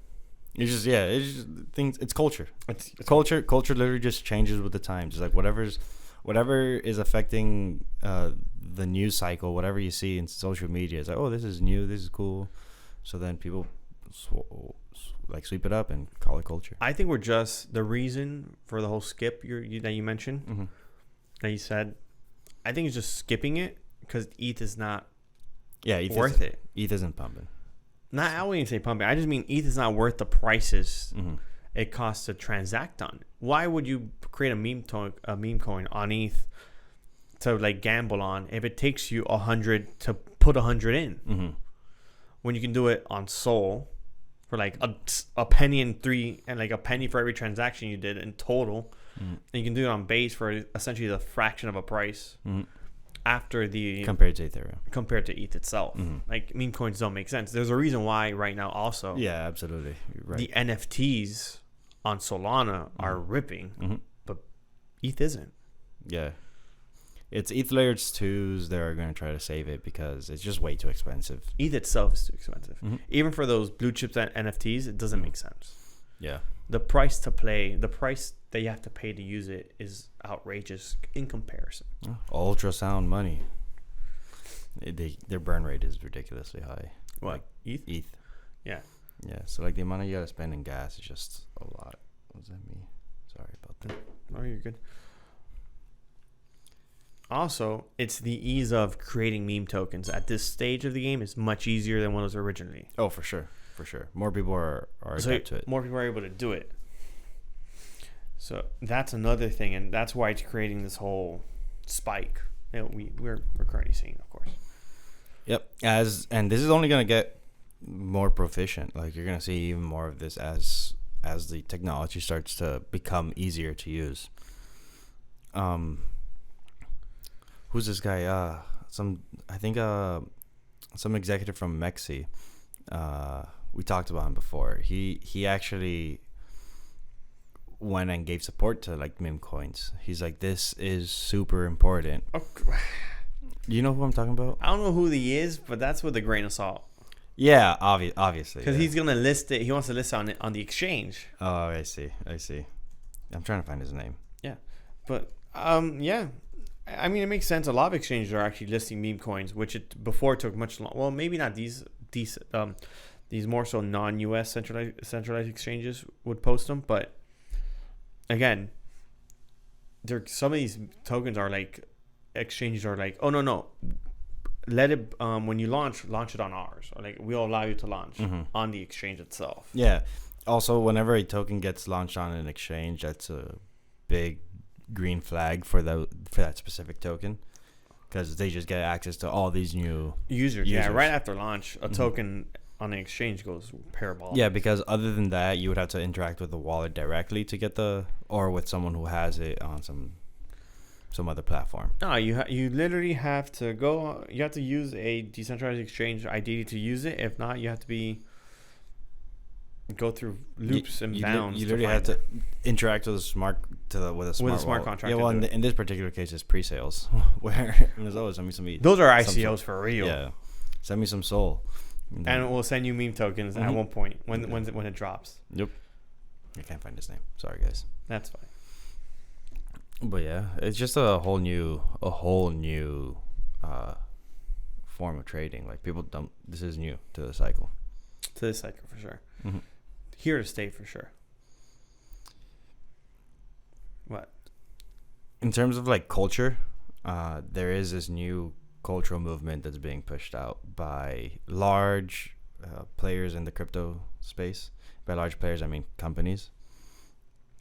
it's just things. It's culture. It's culture. Culture literally just changes with the times. It's like whatever is affecting the news cycle. Whatever you see in social media, it's like, oh, this is new. This is cool. So then people sweep it up and call it culture. I think we're just the reason for the whole skip that you mentioned, that you said. I think it's just skipping it because ETH is not worth it. ETH isn't pumping. I wouldn't even say pumping. I just mean ETH is not worth the prices it costs to transact on. Why would you create a meme coin on ETH to like gamble on if it takes you 100 to put 100 in? When you can do it on Sol for like a penny and like a penny for every transaction you did in total, and you can do it on Base for essentially the fraction of a price. After the compared to Ethereum, compared to ETH itself, like meme coins don't make sense. There's a reason why right now also. Yeah, absolutely. You're right. The NFTs on Solana are ripping, but ETH isn't. Yeah, it's ETH layers 2s that are going to try to save it because it's just way too expensive. ETH itself is too expensive. Even for those blue chips NFTs, it doesn't make sense. Yeah, the price that you have to pay to use it is outrageous in comparison. Ultrasound money. Their burn rate is ridiculously high. What? Like ETH? Yeah. Yeah. So like the amount you gotta spend in gas is just a lot. What does that mean? Sorry about that. Oh, you're good. Also, it's the ease of creating meme tokens at this stage of the game is much easier than what it was originally. Oh, for sure. More people are adept to it. More people are able to do it. So that's another thing, and that's why it's creating this whole spike that we're currently seeing, of course. Yep. And this is only gonna get more proficient. Like, you're gonna see even more of this as the technology starts to become easier to use. Who's this guy? Some executive from Mexi. We talked about him before. He actually went and gave support to like meme coins. He's like, this is super important. Okay. You know who I'm talking about? I don't know who he is, but that's with a grain of salt. Yeah, obviously. Because he's gonna list it. He wants to list it on the exchange. Oh, I see. I'm trying to find his name. Yeah, but yeah. I mean, it makes sense. A lot of exchanges are actually listing meme coins, which it before took much long. Well, maybe not these more so non-US centralized exchanges would post them, but again, some of these tokens are like exchanges are like, oh no, let it when you launch it on ours, or like we'll allow you to launch on the exchange itself. Yeah. Also, whenever a token gets launched on an exchange, that's a big green flag for that specific token, because they just get access to all these new users. Yeah, right after launch, a token on an exchange goes parabolic. Yeah, because other than that, you would have to interact with the wallet directly to get or with someone who has it on some other platform. No, you literally have to go. You have to use a decentralized exchange ID to use it. If not, you have to go through loops and bounds. You literally have to interact with a smart contract. Yeah, well, in this particular case, it's pre-sales where there's always send me some. Those are ICOs for real. Yeah, send me some SOL, and we'll send you meme tokens at one point when it drops. Yep. I can't find his name. Sorry, guys. That's fine. But yeah, it's just a whole new form of trading. Like, people don't. This is new to the cycle. To this cycle for sure. Mm-hmm. Here to stay for sure. What? In terms of like culture, there is this new cultural movement that's being pushed out by large players in the crypto space. By large players, I mean companies.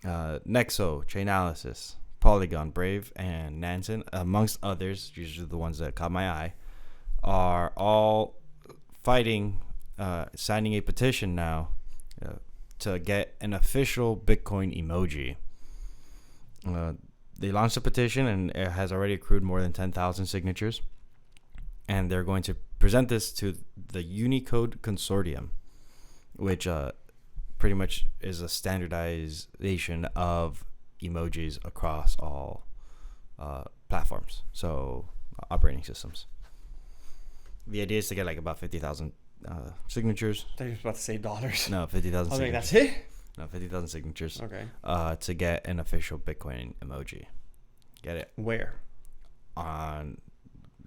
Nexo, Chainalysis, Polygon, Brave, and Nansen, amongst others, usually the ones that caught my eye, are all fighting, signing a petition now to get an official Bitcoin emoji. They launched a petition, and it has already accrued more than 10,000 signatures. And they're going to present this to the Unicode Consortium, which pretty much is a standardization of emojis across all platforms, so operating systems. The idea is to get like about 50,000 signatures. I thought you were about to say dollars. No, 50,000 signatures. Like, that's it? No, 50,000 signatures. Okay. To get an official Bitcoin emoji. Get it? Where? On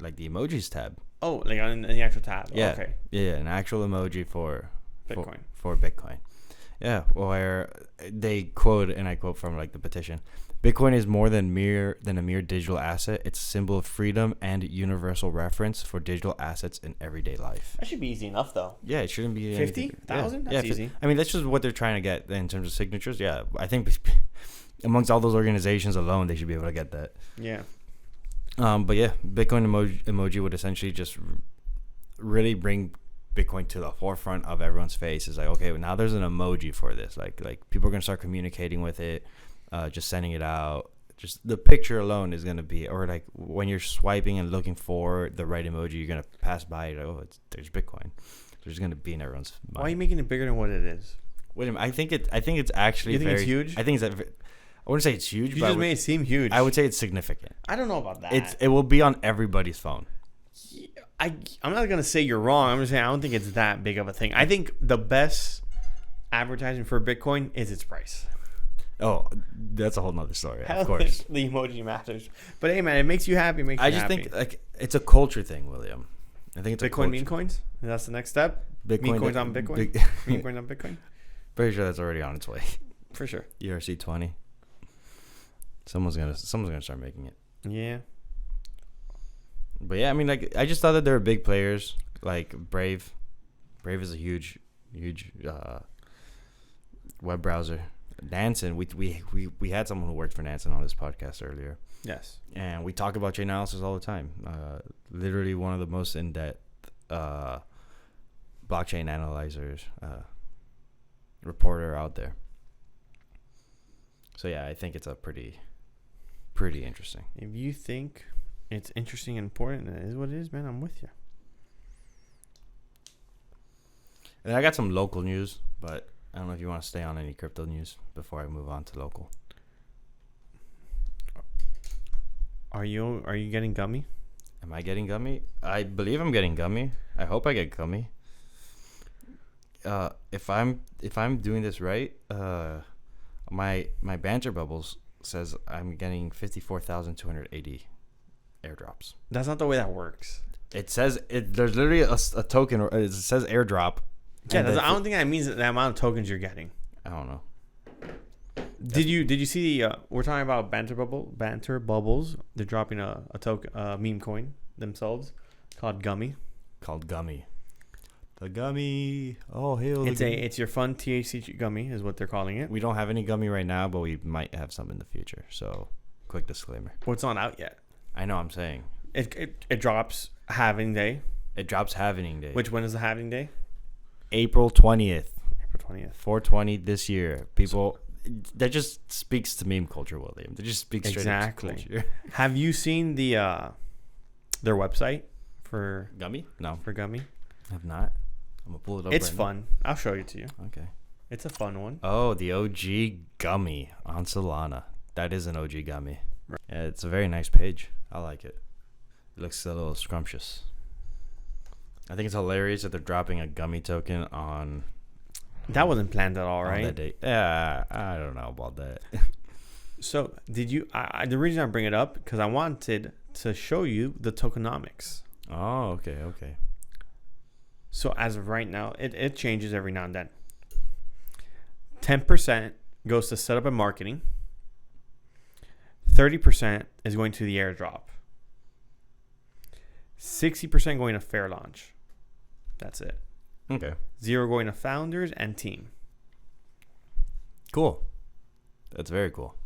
like the emojis tab. Oh, like on the actual tab. Yeah. Okay. Yeah, an actual emoji for Bitcoin. For Bitcoin. Yeah, where they quote, and I quote from like the petition: Bitcoin is more than a mere digital asset. It's a symbol of freedom and universal reference for digital assets in everyday life. That should be easy enough, though. Yeah, it shouldn't be 50,000. That's easy. I mean, that's just what they're trying to get in terms of signatures. Yeah, I think amongst all those organizations alone, they should be able to get that. Yeah. But yeah, Bitcoin emoji would essentially just really bring Bitcoin to the forefront of everyone's face. It's like, okay, well, now there's an emoji for this. Like people are gonna start communicating with it, just sending it out. Just the picture alone is gonna be, or like when you're swiping and looking for the right emoji, you're gonna pass by it. Oh, there's Bitcoin. There's gonna be in everyone's mind. Why are you making it bigger than what it is? Wait a minute. I think it's actually. You think it's huge? I think it's. I wouldn't say it's huge. You just made it seem huge. I would say it's significant. I don't know about that. It will be on everybody's phone. I'm not gonna say you're wrong. I'm just saying I don't think it's that big of a thing. I think the best advertising for Bitcoin is its price. Oh, that's a whole nother story. I Of course, the emoji matters. But hey, man, it makes you happy. I just think like it's a culture thing, William. I think it's Bitcoin meme coins. That's the next step. Bitcoin meme coins on Bitcoin. Meme coins on Bitcoin. Pretty sure that's already on its way. For sure. ERC20. Someone's gonna start making it. Yeah. But yeah, I mean, like, I just thought that they were big players. Like Brave is a huge web browser. Nansen, we had someone who worked for Nansen on this podcast earlier. Yes. And we talk about Chainalysis all the time. Literally one of the most in-depth blockchain analyzers, reporter out there. So yeah, I think it's a pretty interesting. If you think it's interesting and important, it is what it is, man. I'm with you. And I got some local news, but I don't know if you want to stay on any crypto news before I move on to local. Are you getting Gummy? Am I getting Gummy? I believe I'm getting Gummy. I hope I get Gummy. If I'm doing this right, my banter bubbles says I'm getting 54,280 airdrops. That's not the way that works. It says there's literally a token. It says airdrop. Yeah, I don't think that means the amount of tokens you're getting. I don't know. Did you see the? We're talking about banter bubbles. They're dropping a token, meme coin themselves, called Gummy. The Gummy. Oh, hail! It's your fun THC Gummy is what they're calling it. We don't have any Gummy right now, but we might have some in the future. So, quick disclaimer. Well, it's not out yet. I know. I'm saying it drops Halving Day. It drops Halving Day. When is the Halving Day? April 20th. April 20th. 420 this year. People, that just speaks to meme culture, William. That just speaks straight to culture. Have you seen their website for Gummy? No. For Gummy? I have not. I'm going to pull it up. It's fun. Now. I'll show it to you. Okay. It's a fun one. Oh, the OG Gummy on Solana. That is an OG Gummy. Right. Yeah, it's a very nice page. I like it. It looks a little scrumptious. I think it's hilarious that they're dropping a Gummy token on... That wasn't planned at all, right? On that date. Yeah, I don't know about that. So, did you... the reason I bring it up, because I wanted to show you the tokenomics. Oh, okay. So, as of right now, it changes every now and then. 10% goes to setup and marketing. 30% is going to the airdrop. 60% going to fair launch. That's it. Okay. 0 going to founders and team. Cool. That's very cool.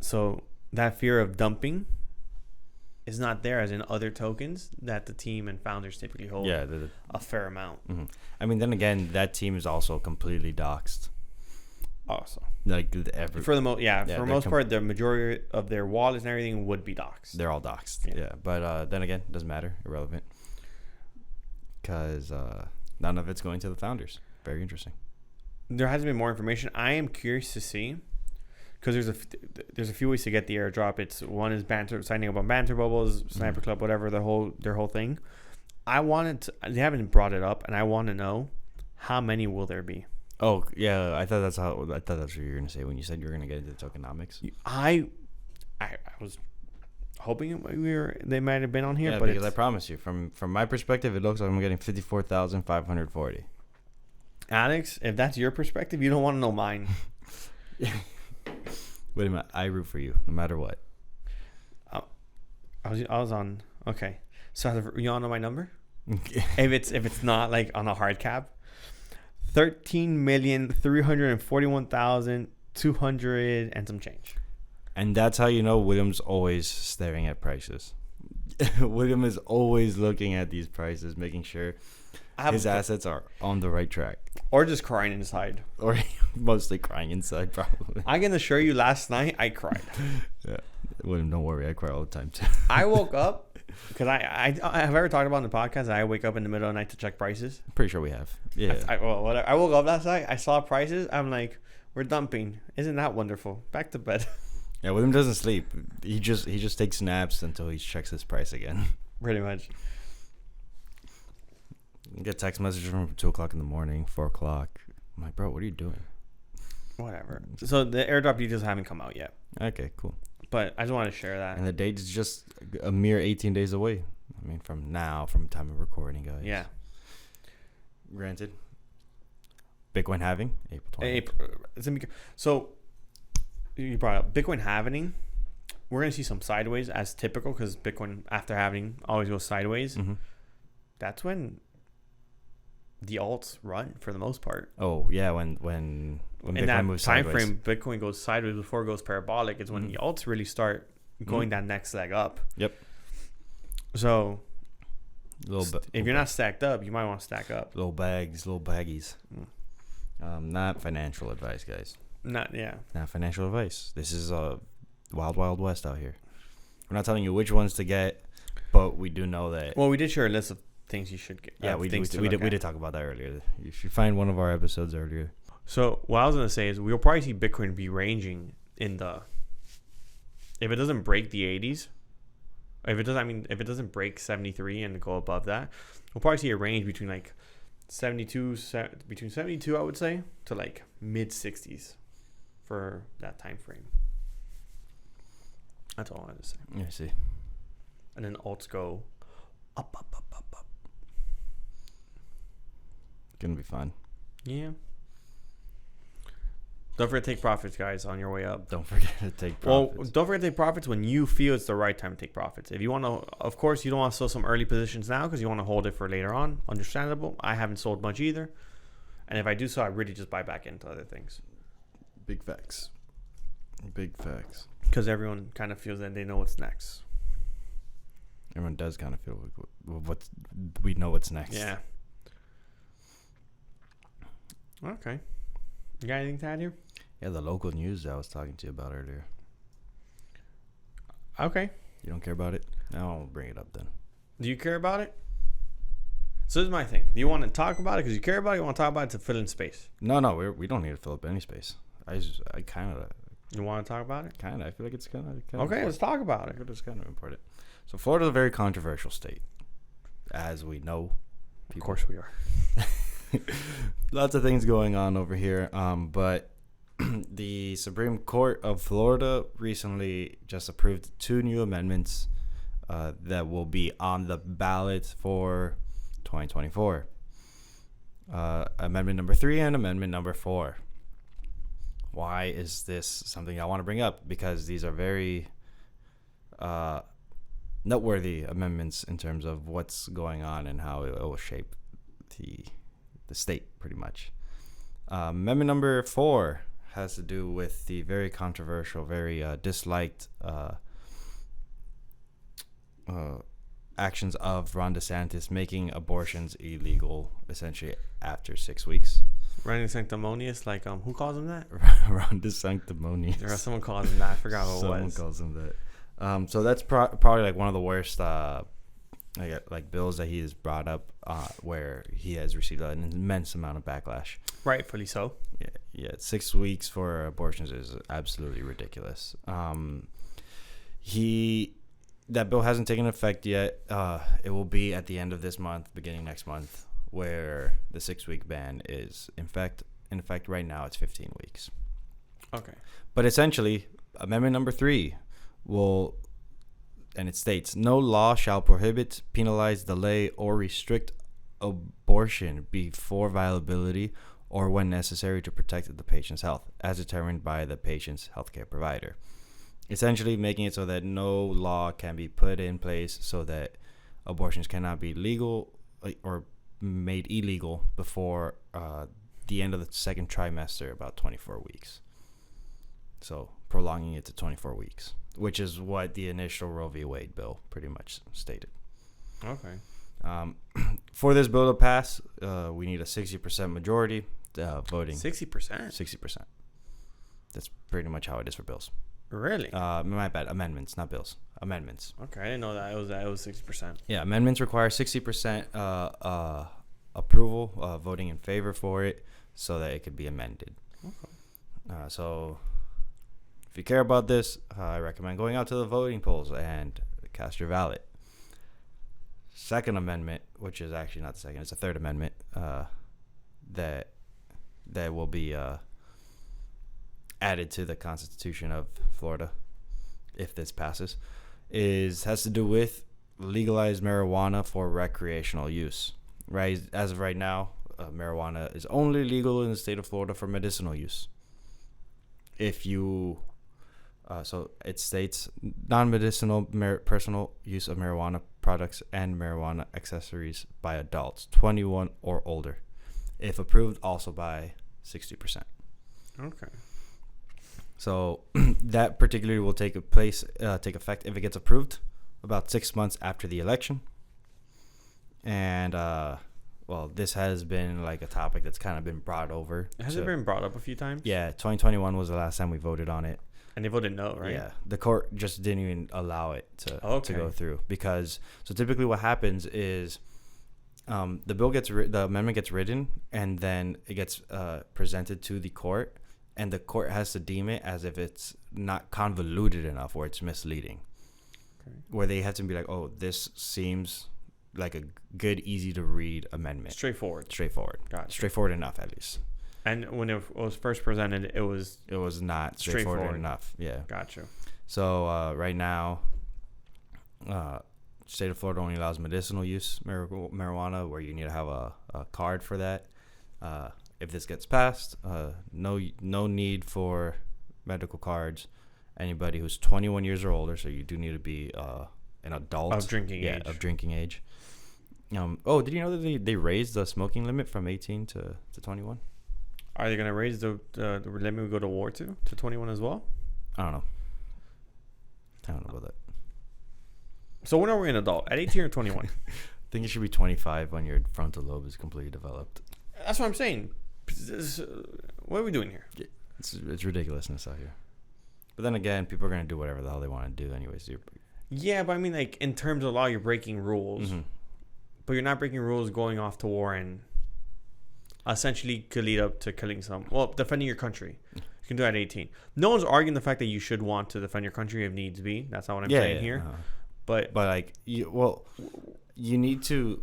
So that fear of dumping is not there as in other tokens that the team and founders typically hold. Yeah, a fair amount. Mm-hmm. I mean, then again, that team is also completely doxxed. Also, like for the most part, the majority of their wallets and everything would be doxxed. They're all doxxed. Yeah. But then again, it doesn't matter. Irrelevant. Because none of it's going to the founders. Very interesting. There hasn't been more information. I am curious to see, because there's a few ways to get the airdrop. One is signing up on banter bubbles, Sniper Club, whatever their whole thing. They haven't brought it up, and I want to know how many will there be. Oh yeah, I thought that's what you were gonna say when you said you were gonna get into tokenomics. I was hoping they might have been on here, yeah, but because I promise you, from my perspective, it looks like I'm getting 54,540. Alex, if that's your perspective, you don't want to know mine. Wait a minute, I root for you no matter what. I was on. Okay, so you all know my number? if it's not like on a hard cap. 13,341,200 and some change. And that's how you know William's always staring at prices. William is always looking at these prices, making sure his assets are on the right track. Or just crying inside. Or mostly crying inside, probably. I can assure you, last night I cried. Yeah, William, don't worry, I cry all the time too. I woke up. Because I have ever talked about on the podcast that I wake up in the middle of the night to check prices. I'm pretty sure we have. Yeah. I woke up last night. I saw prices. I'm like, we're dumping. Isn't that wonderful? Back to bed. Yeah, William doesn't sleep. He just takes naps until he checks his price again. Pretty much. You get text messages from 2 o'clock in the morning, 4 o'clock. I'm like, bro, what are you doing? Whatever. So the airdrop details haven't come out yet. Okay, cool. But I just want to share that. And the date is just a mere 18 days away. I mean, from time of recording, guys. Yeah. Granted. Bitcoin halving, April 20th. So, you brought up Bitcoin halving. We're going to see some sideways as typical because Bitcoin after halving always goes sideways. Mm-hmm. That's when the alts run for the most part. Oh, yeah. When Bitcoin moves sideways. In that time frame, Bitcoin goes sideways before it goes parabolic. It's when the alts really start going that next leg up. Yep. So If you're not stacked up, you might want to stack up. Little bags, little baggies. Not financial advice, guys. Not financial advice. This is wild, wild west out here. We're not telling you which ones to get, but we do know that. Well, we did share a list of things you should get. Yeah, we did talk about that earlier. You should find one of our episodes earlier. So what I was gonna say is we'll probably see Bitcoin be ranging in the. If it doesn't break the 80s, if it doesn't break 73 and go above that, we'll probably see a range between like 72, I would say, to like mid 60s for that time frame. That's all I wanted to say. I see. And then alts go up. Gonna be fun. Yeah. Don't forget to take profits, guys, on your way up. Don't forget to take profits. Well, don't forget to take profits when you feel it's the right time to take profits. If you want to, of course, you don't want to sell some early positions now because you want to hold it for later on. Understandable. I haven't sold much either. And if I do so, I really just buy back into other things. Big facts. Because everyone kind of feels that they know what's next. Everyone does kind of feel we know what's next. Yeah. Okay. You got anything to add here? Yeah, the local news that I was talking to you about earlier. Okay. You don't care about it? I won't bring it up then. Do you care about it? So this is my thing. Do you want to talk about it because you care about it? Or you want to talk about it to fill in space? No, we don't need to fill up any space. I kind of. You want to talk about it? Kind of. I feel like it's kind of. Okay, important. let's talk about it. It's kind of important. So Florida's a very controversial state, as we know. Of course we are. Lots of things going on over here, but the Supreme Court of Florida recently just approved 2 new amendments that will be on the ballot for 2024. Amendment number 3 and amendment number 4. Why is this something I want to bring up? Because these are very noteworthy amendments in terms of what's going on and how it will shape the state, pretty much. Amendment number 4 has to do with the very controversial, very disliked actions of Ron DeSantis making abortions illegal, essentially after 6 weeks. Ron DeSanctimonious, like who calls him that? Ron DeSanctimonious. Or someone calls him that. I forgot who it was. Someone calls him that. So that's probably like one of the worst like bills that he has brought up where he has received an immense amount of backlash. Rightfully so. Yeah. 6 weeks for abortions is absolutely ridiculous. That bill hasn't taken effect yet. It will be at the end of this month, beginning next month, where the 6-week ban is in effect right now. It's 15 weeks. Okay. But essentially, amendment number 3 will. And it states, no law shall prohibit, penalize, delay, or restrict abortion before viability or when necessary to protect the patient's health, as determined by the patient's healthcare provider. Essentially making it so that no law can be put in place so that abortions cannot be legal or made illegal before the end of the second trimester, about 24 weeks. So prolonging it to 24 weeks. Which is what the initial Roe v. Wade bill pretty much stated. Okay. For this bill to pass, we need a 60% majority voting. 60%? 60%. That's pretty much how it is for bills. Really? My bad. Amendments, not bills. Amendments. Okay, I didn't know that. It was 60%. Yeah, amendments require 60% approval, voting in favor for it, so that it could be amended. Okay. So if you care about this, I recommend going out to the voting polls and cast your ballot. Second amendment, which is actually not the second, it's the third amendment that will be added to the Constitution of Florida if this passes, has to do with legalized marijuana for recreational use. Right, as of right now, marijuana is only legal in the state of Florida for medicinal use. If you so it states non-medicinal personal use of marijuana products and marijuana accessories by adults 21 or older, if approved also by 60%. Okay. So that particularly will take effect if it gets approved about 6 months after the election. And well, this has been like a topic that's kind of been brought over. Has it been brought up a few times? Yeah, 2021 was the last time we voted on it. And they voted no, right? Yeah, the court just didn't even allow it to go through because so typically what happens is the bill the amendment gets written and then it gets presented to the court, and the court has to deem it as if it's not convoluted enough or it's misleading. Okay. Where they have to be like, oh, this seems like a good, easy to read amendment. Straightforward. Gotcha. Straightforward enough, at least. And when it was first presented, it was not straightforward enough. Yeah. Gotcha. So right now, state of Florida only allows medicinal use marijuana, where you need to have a card for that. If this gets passed, no need for medical cards. Anybody who's 21 years or older, so you do need to be an adult of drinking age. Of drinking age. Did you know that they raised the smoking limit from 18 to 21? Are they going to raise the limit we go to war to 21 as well? I don't know about that. So when are we an adult? At 18 or 21? I think it should be 25 when your frontal lobe is completely developed. That's what I'm saying. What are we doing here? It's ridiculousness out here. But then again, people are going to do whatever the hell they want to do anyways. Yeah, but I mean, like, in terms of law, you're breaking rules. Mm-hmm. But you're not breaking rules going off to war and essentially could lead up to killing defending your country. You can do that at 18. No one's arguing the fact that you should want to defend your country if needs be. That's not what I'm saying here. Uh-huh. But like, you need to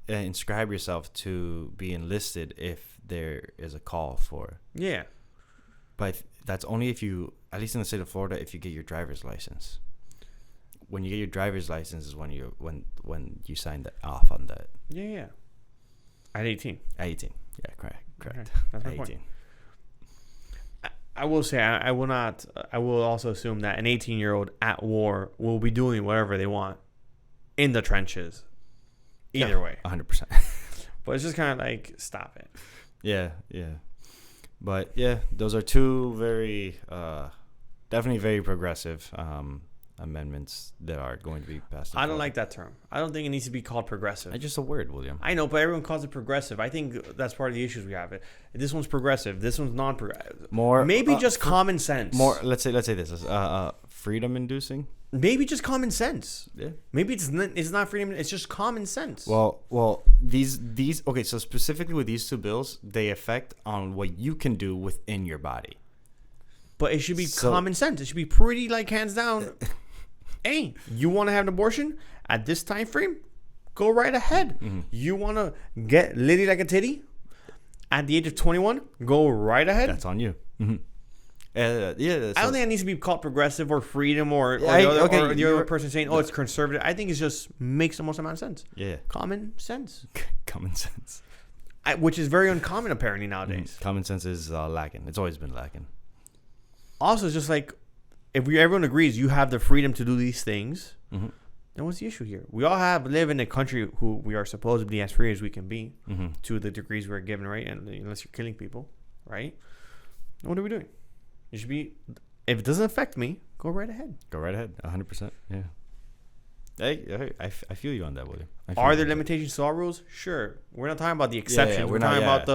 inscribe yourself to be enlisted if there is a call for. Yeah. But that's only if you, at least in the state of Florida, if you get your driver's license. When you get your driver's license is when you sign that off on that. Yeah. At 18. At 18. Yeah, correct. Okay. That's my point. I will say I will not. I will also assume that an 18-year-old at war will be doing whatever they want in the trenches. Either way, 100%. But it's just kind of like, stop it. Yeah. But yeah, those are two very, definitely very progressive amendments that are going to be passed. I don't like that term. I don't think it needs to be called progressive. It's just a word, William. I know, but everyone calls it progressive. I think that's part of the issues we have. This one's progressive. This one's non-progressive. Maybe just common sense. Let's say this. Freedom inducing. Maybe just common sense. Yeah. Maybe it's not freedom. It's just common sense. Well, these okay. So specifically with these two bills, they affect on what you can do within your body. But it should be common sense. It should be pretty like hands down. Hey, you want to have an abortion at this time frame? Go right ahead. Mm-hmm. You want to get litty like a titty at the age of 21? Go right ahead. That's on you. Mm-hmm. I don't think it needs to be called progressive or freedom or the other person saying, it's conservative. I think it just makes the most amount of sense. Yeah. Common sense. Common sense. Which is very uncommon apparently nowadays. Common sense is lacking. It's always been lacking. Also, it's just like, if everyone agrees you have the freedom to do these things, then what's the issue here? We all live in a country who we are supposedly as free as we can be to the degrees we're given, right? And unless you're killing people, right? What are we doing? It should be, if it doesn't affect me, go right ahead. Go right ahead, 100%. Yeah. Hey, I feel you on that, William. Are there limitations to our rules? Sure. We're not talking about the exceptions. We're talking about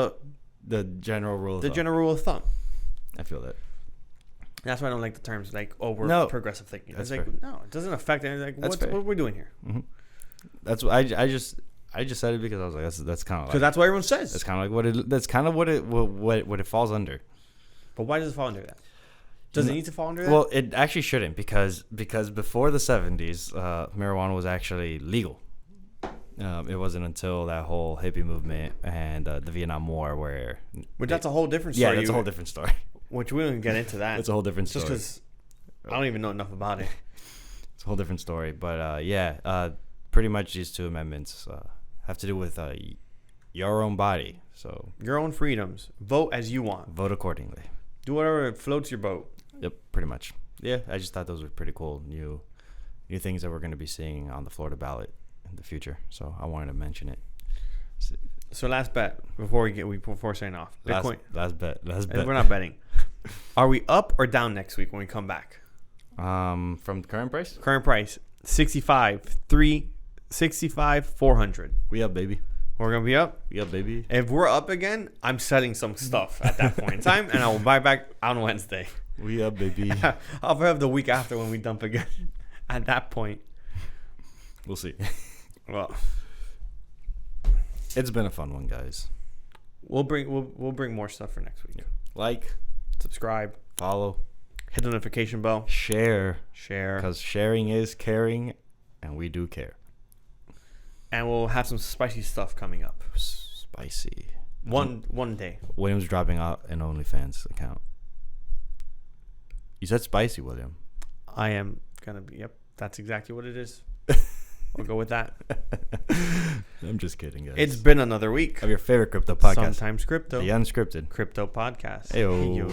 the general rule. The general rule of thumb. I feel that. That's why I don't like the terms like, we're progressive thinking. It's like, no, it doesn't affect anything. Like, what are we doing here? Mm-hmm. That's what I just said it because I was like, that's kind of because that's what everyone says. That's kind of like what it falls under. But why does it fall under that? Does it need to fall under that? Well, it actually shouldn't because before the 70s, marijuana was actually legal. It wasn't until that whole hippie movement and the Vietnam War But that's a whole different story. Yeah, that's a whole different story. Which we don't get into that. It's a whole different story. Just because I don't even know enough about it. It's a whole different story. But pretty much these two amendments have to do with your own body. So your own freedoms. Vote as you want. Vote accordingly. Do whatever floats your boat. Yep, pretty much. Yeah, I just thought those were pretty cool new things that we're going to be seeing on the Florida ballot in the future. So I wanted to mention it. So last bet before saying off. Bitcoin. Last bet. We're not betting. Are we up or down next week when we come back? From the current price? Current price 65, 3, 65,400. We up, baby. We're gonna be up. We up, baby. If we're up again, I'm setting some stuff at that point in time, and I will buy back on Wednesday. We up, baby. I'll have the week after when we dump again. At that point, we'll see. Well, it's been a fun one, guys. We'll bring more stuff for next week. Like, subscribe, follow, hit the notification bell, share, because sharing is caring, and we do care. And we'll have some spicy stuff coming up. Spicy. One day. William's dropping out an OnlyFans account. You said spicy, William. I am gonna be. Yep, that's exactly what it is. We'll go with that. I'm just kidding, guys. It's been another week of your favorite crypto podcast. Sometimes Crypto. The Unscripted Crypto Podcast. Heyo.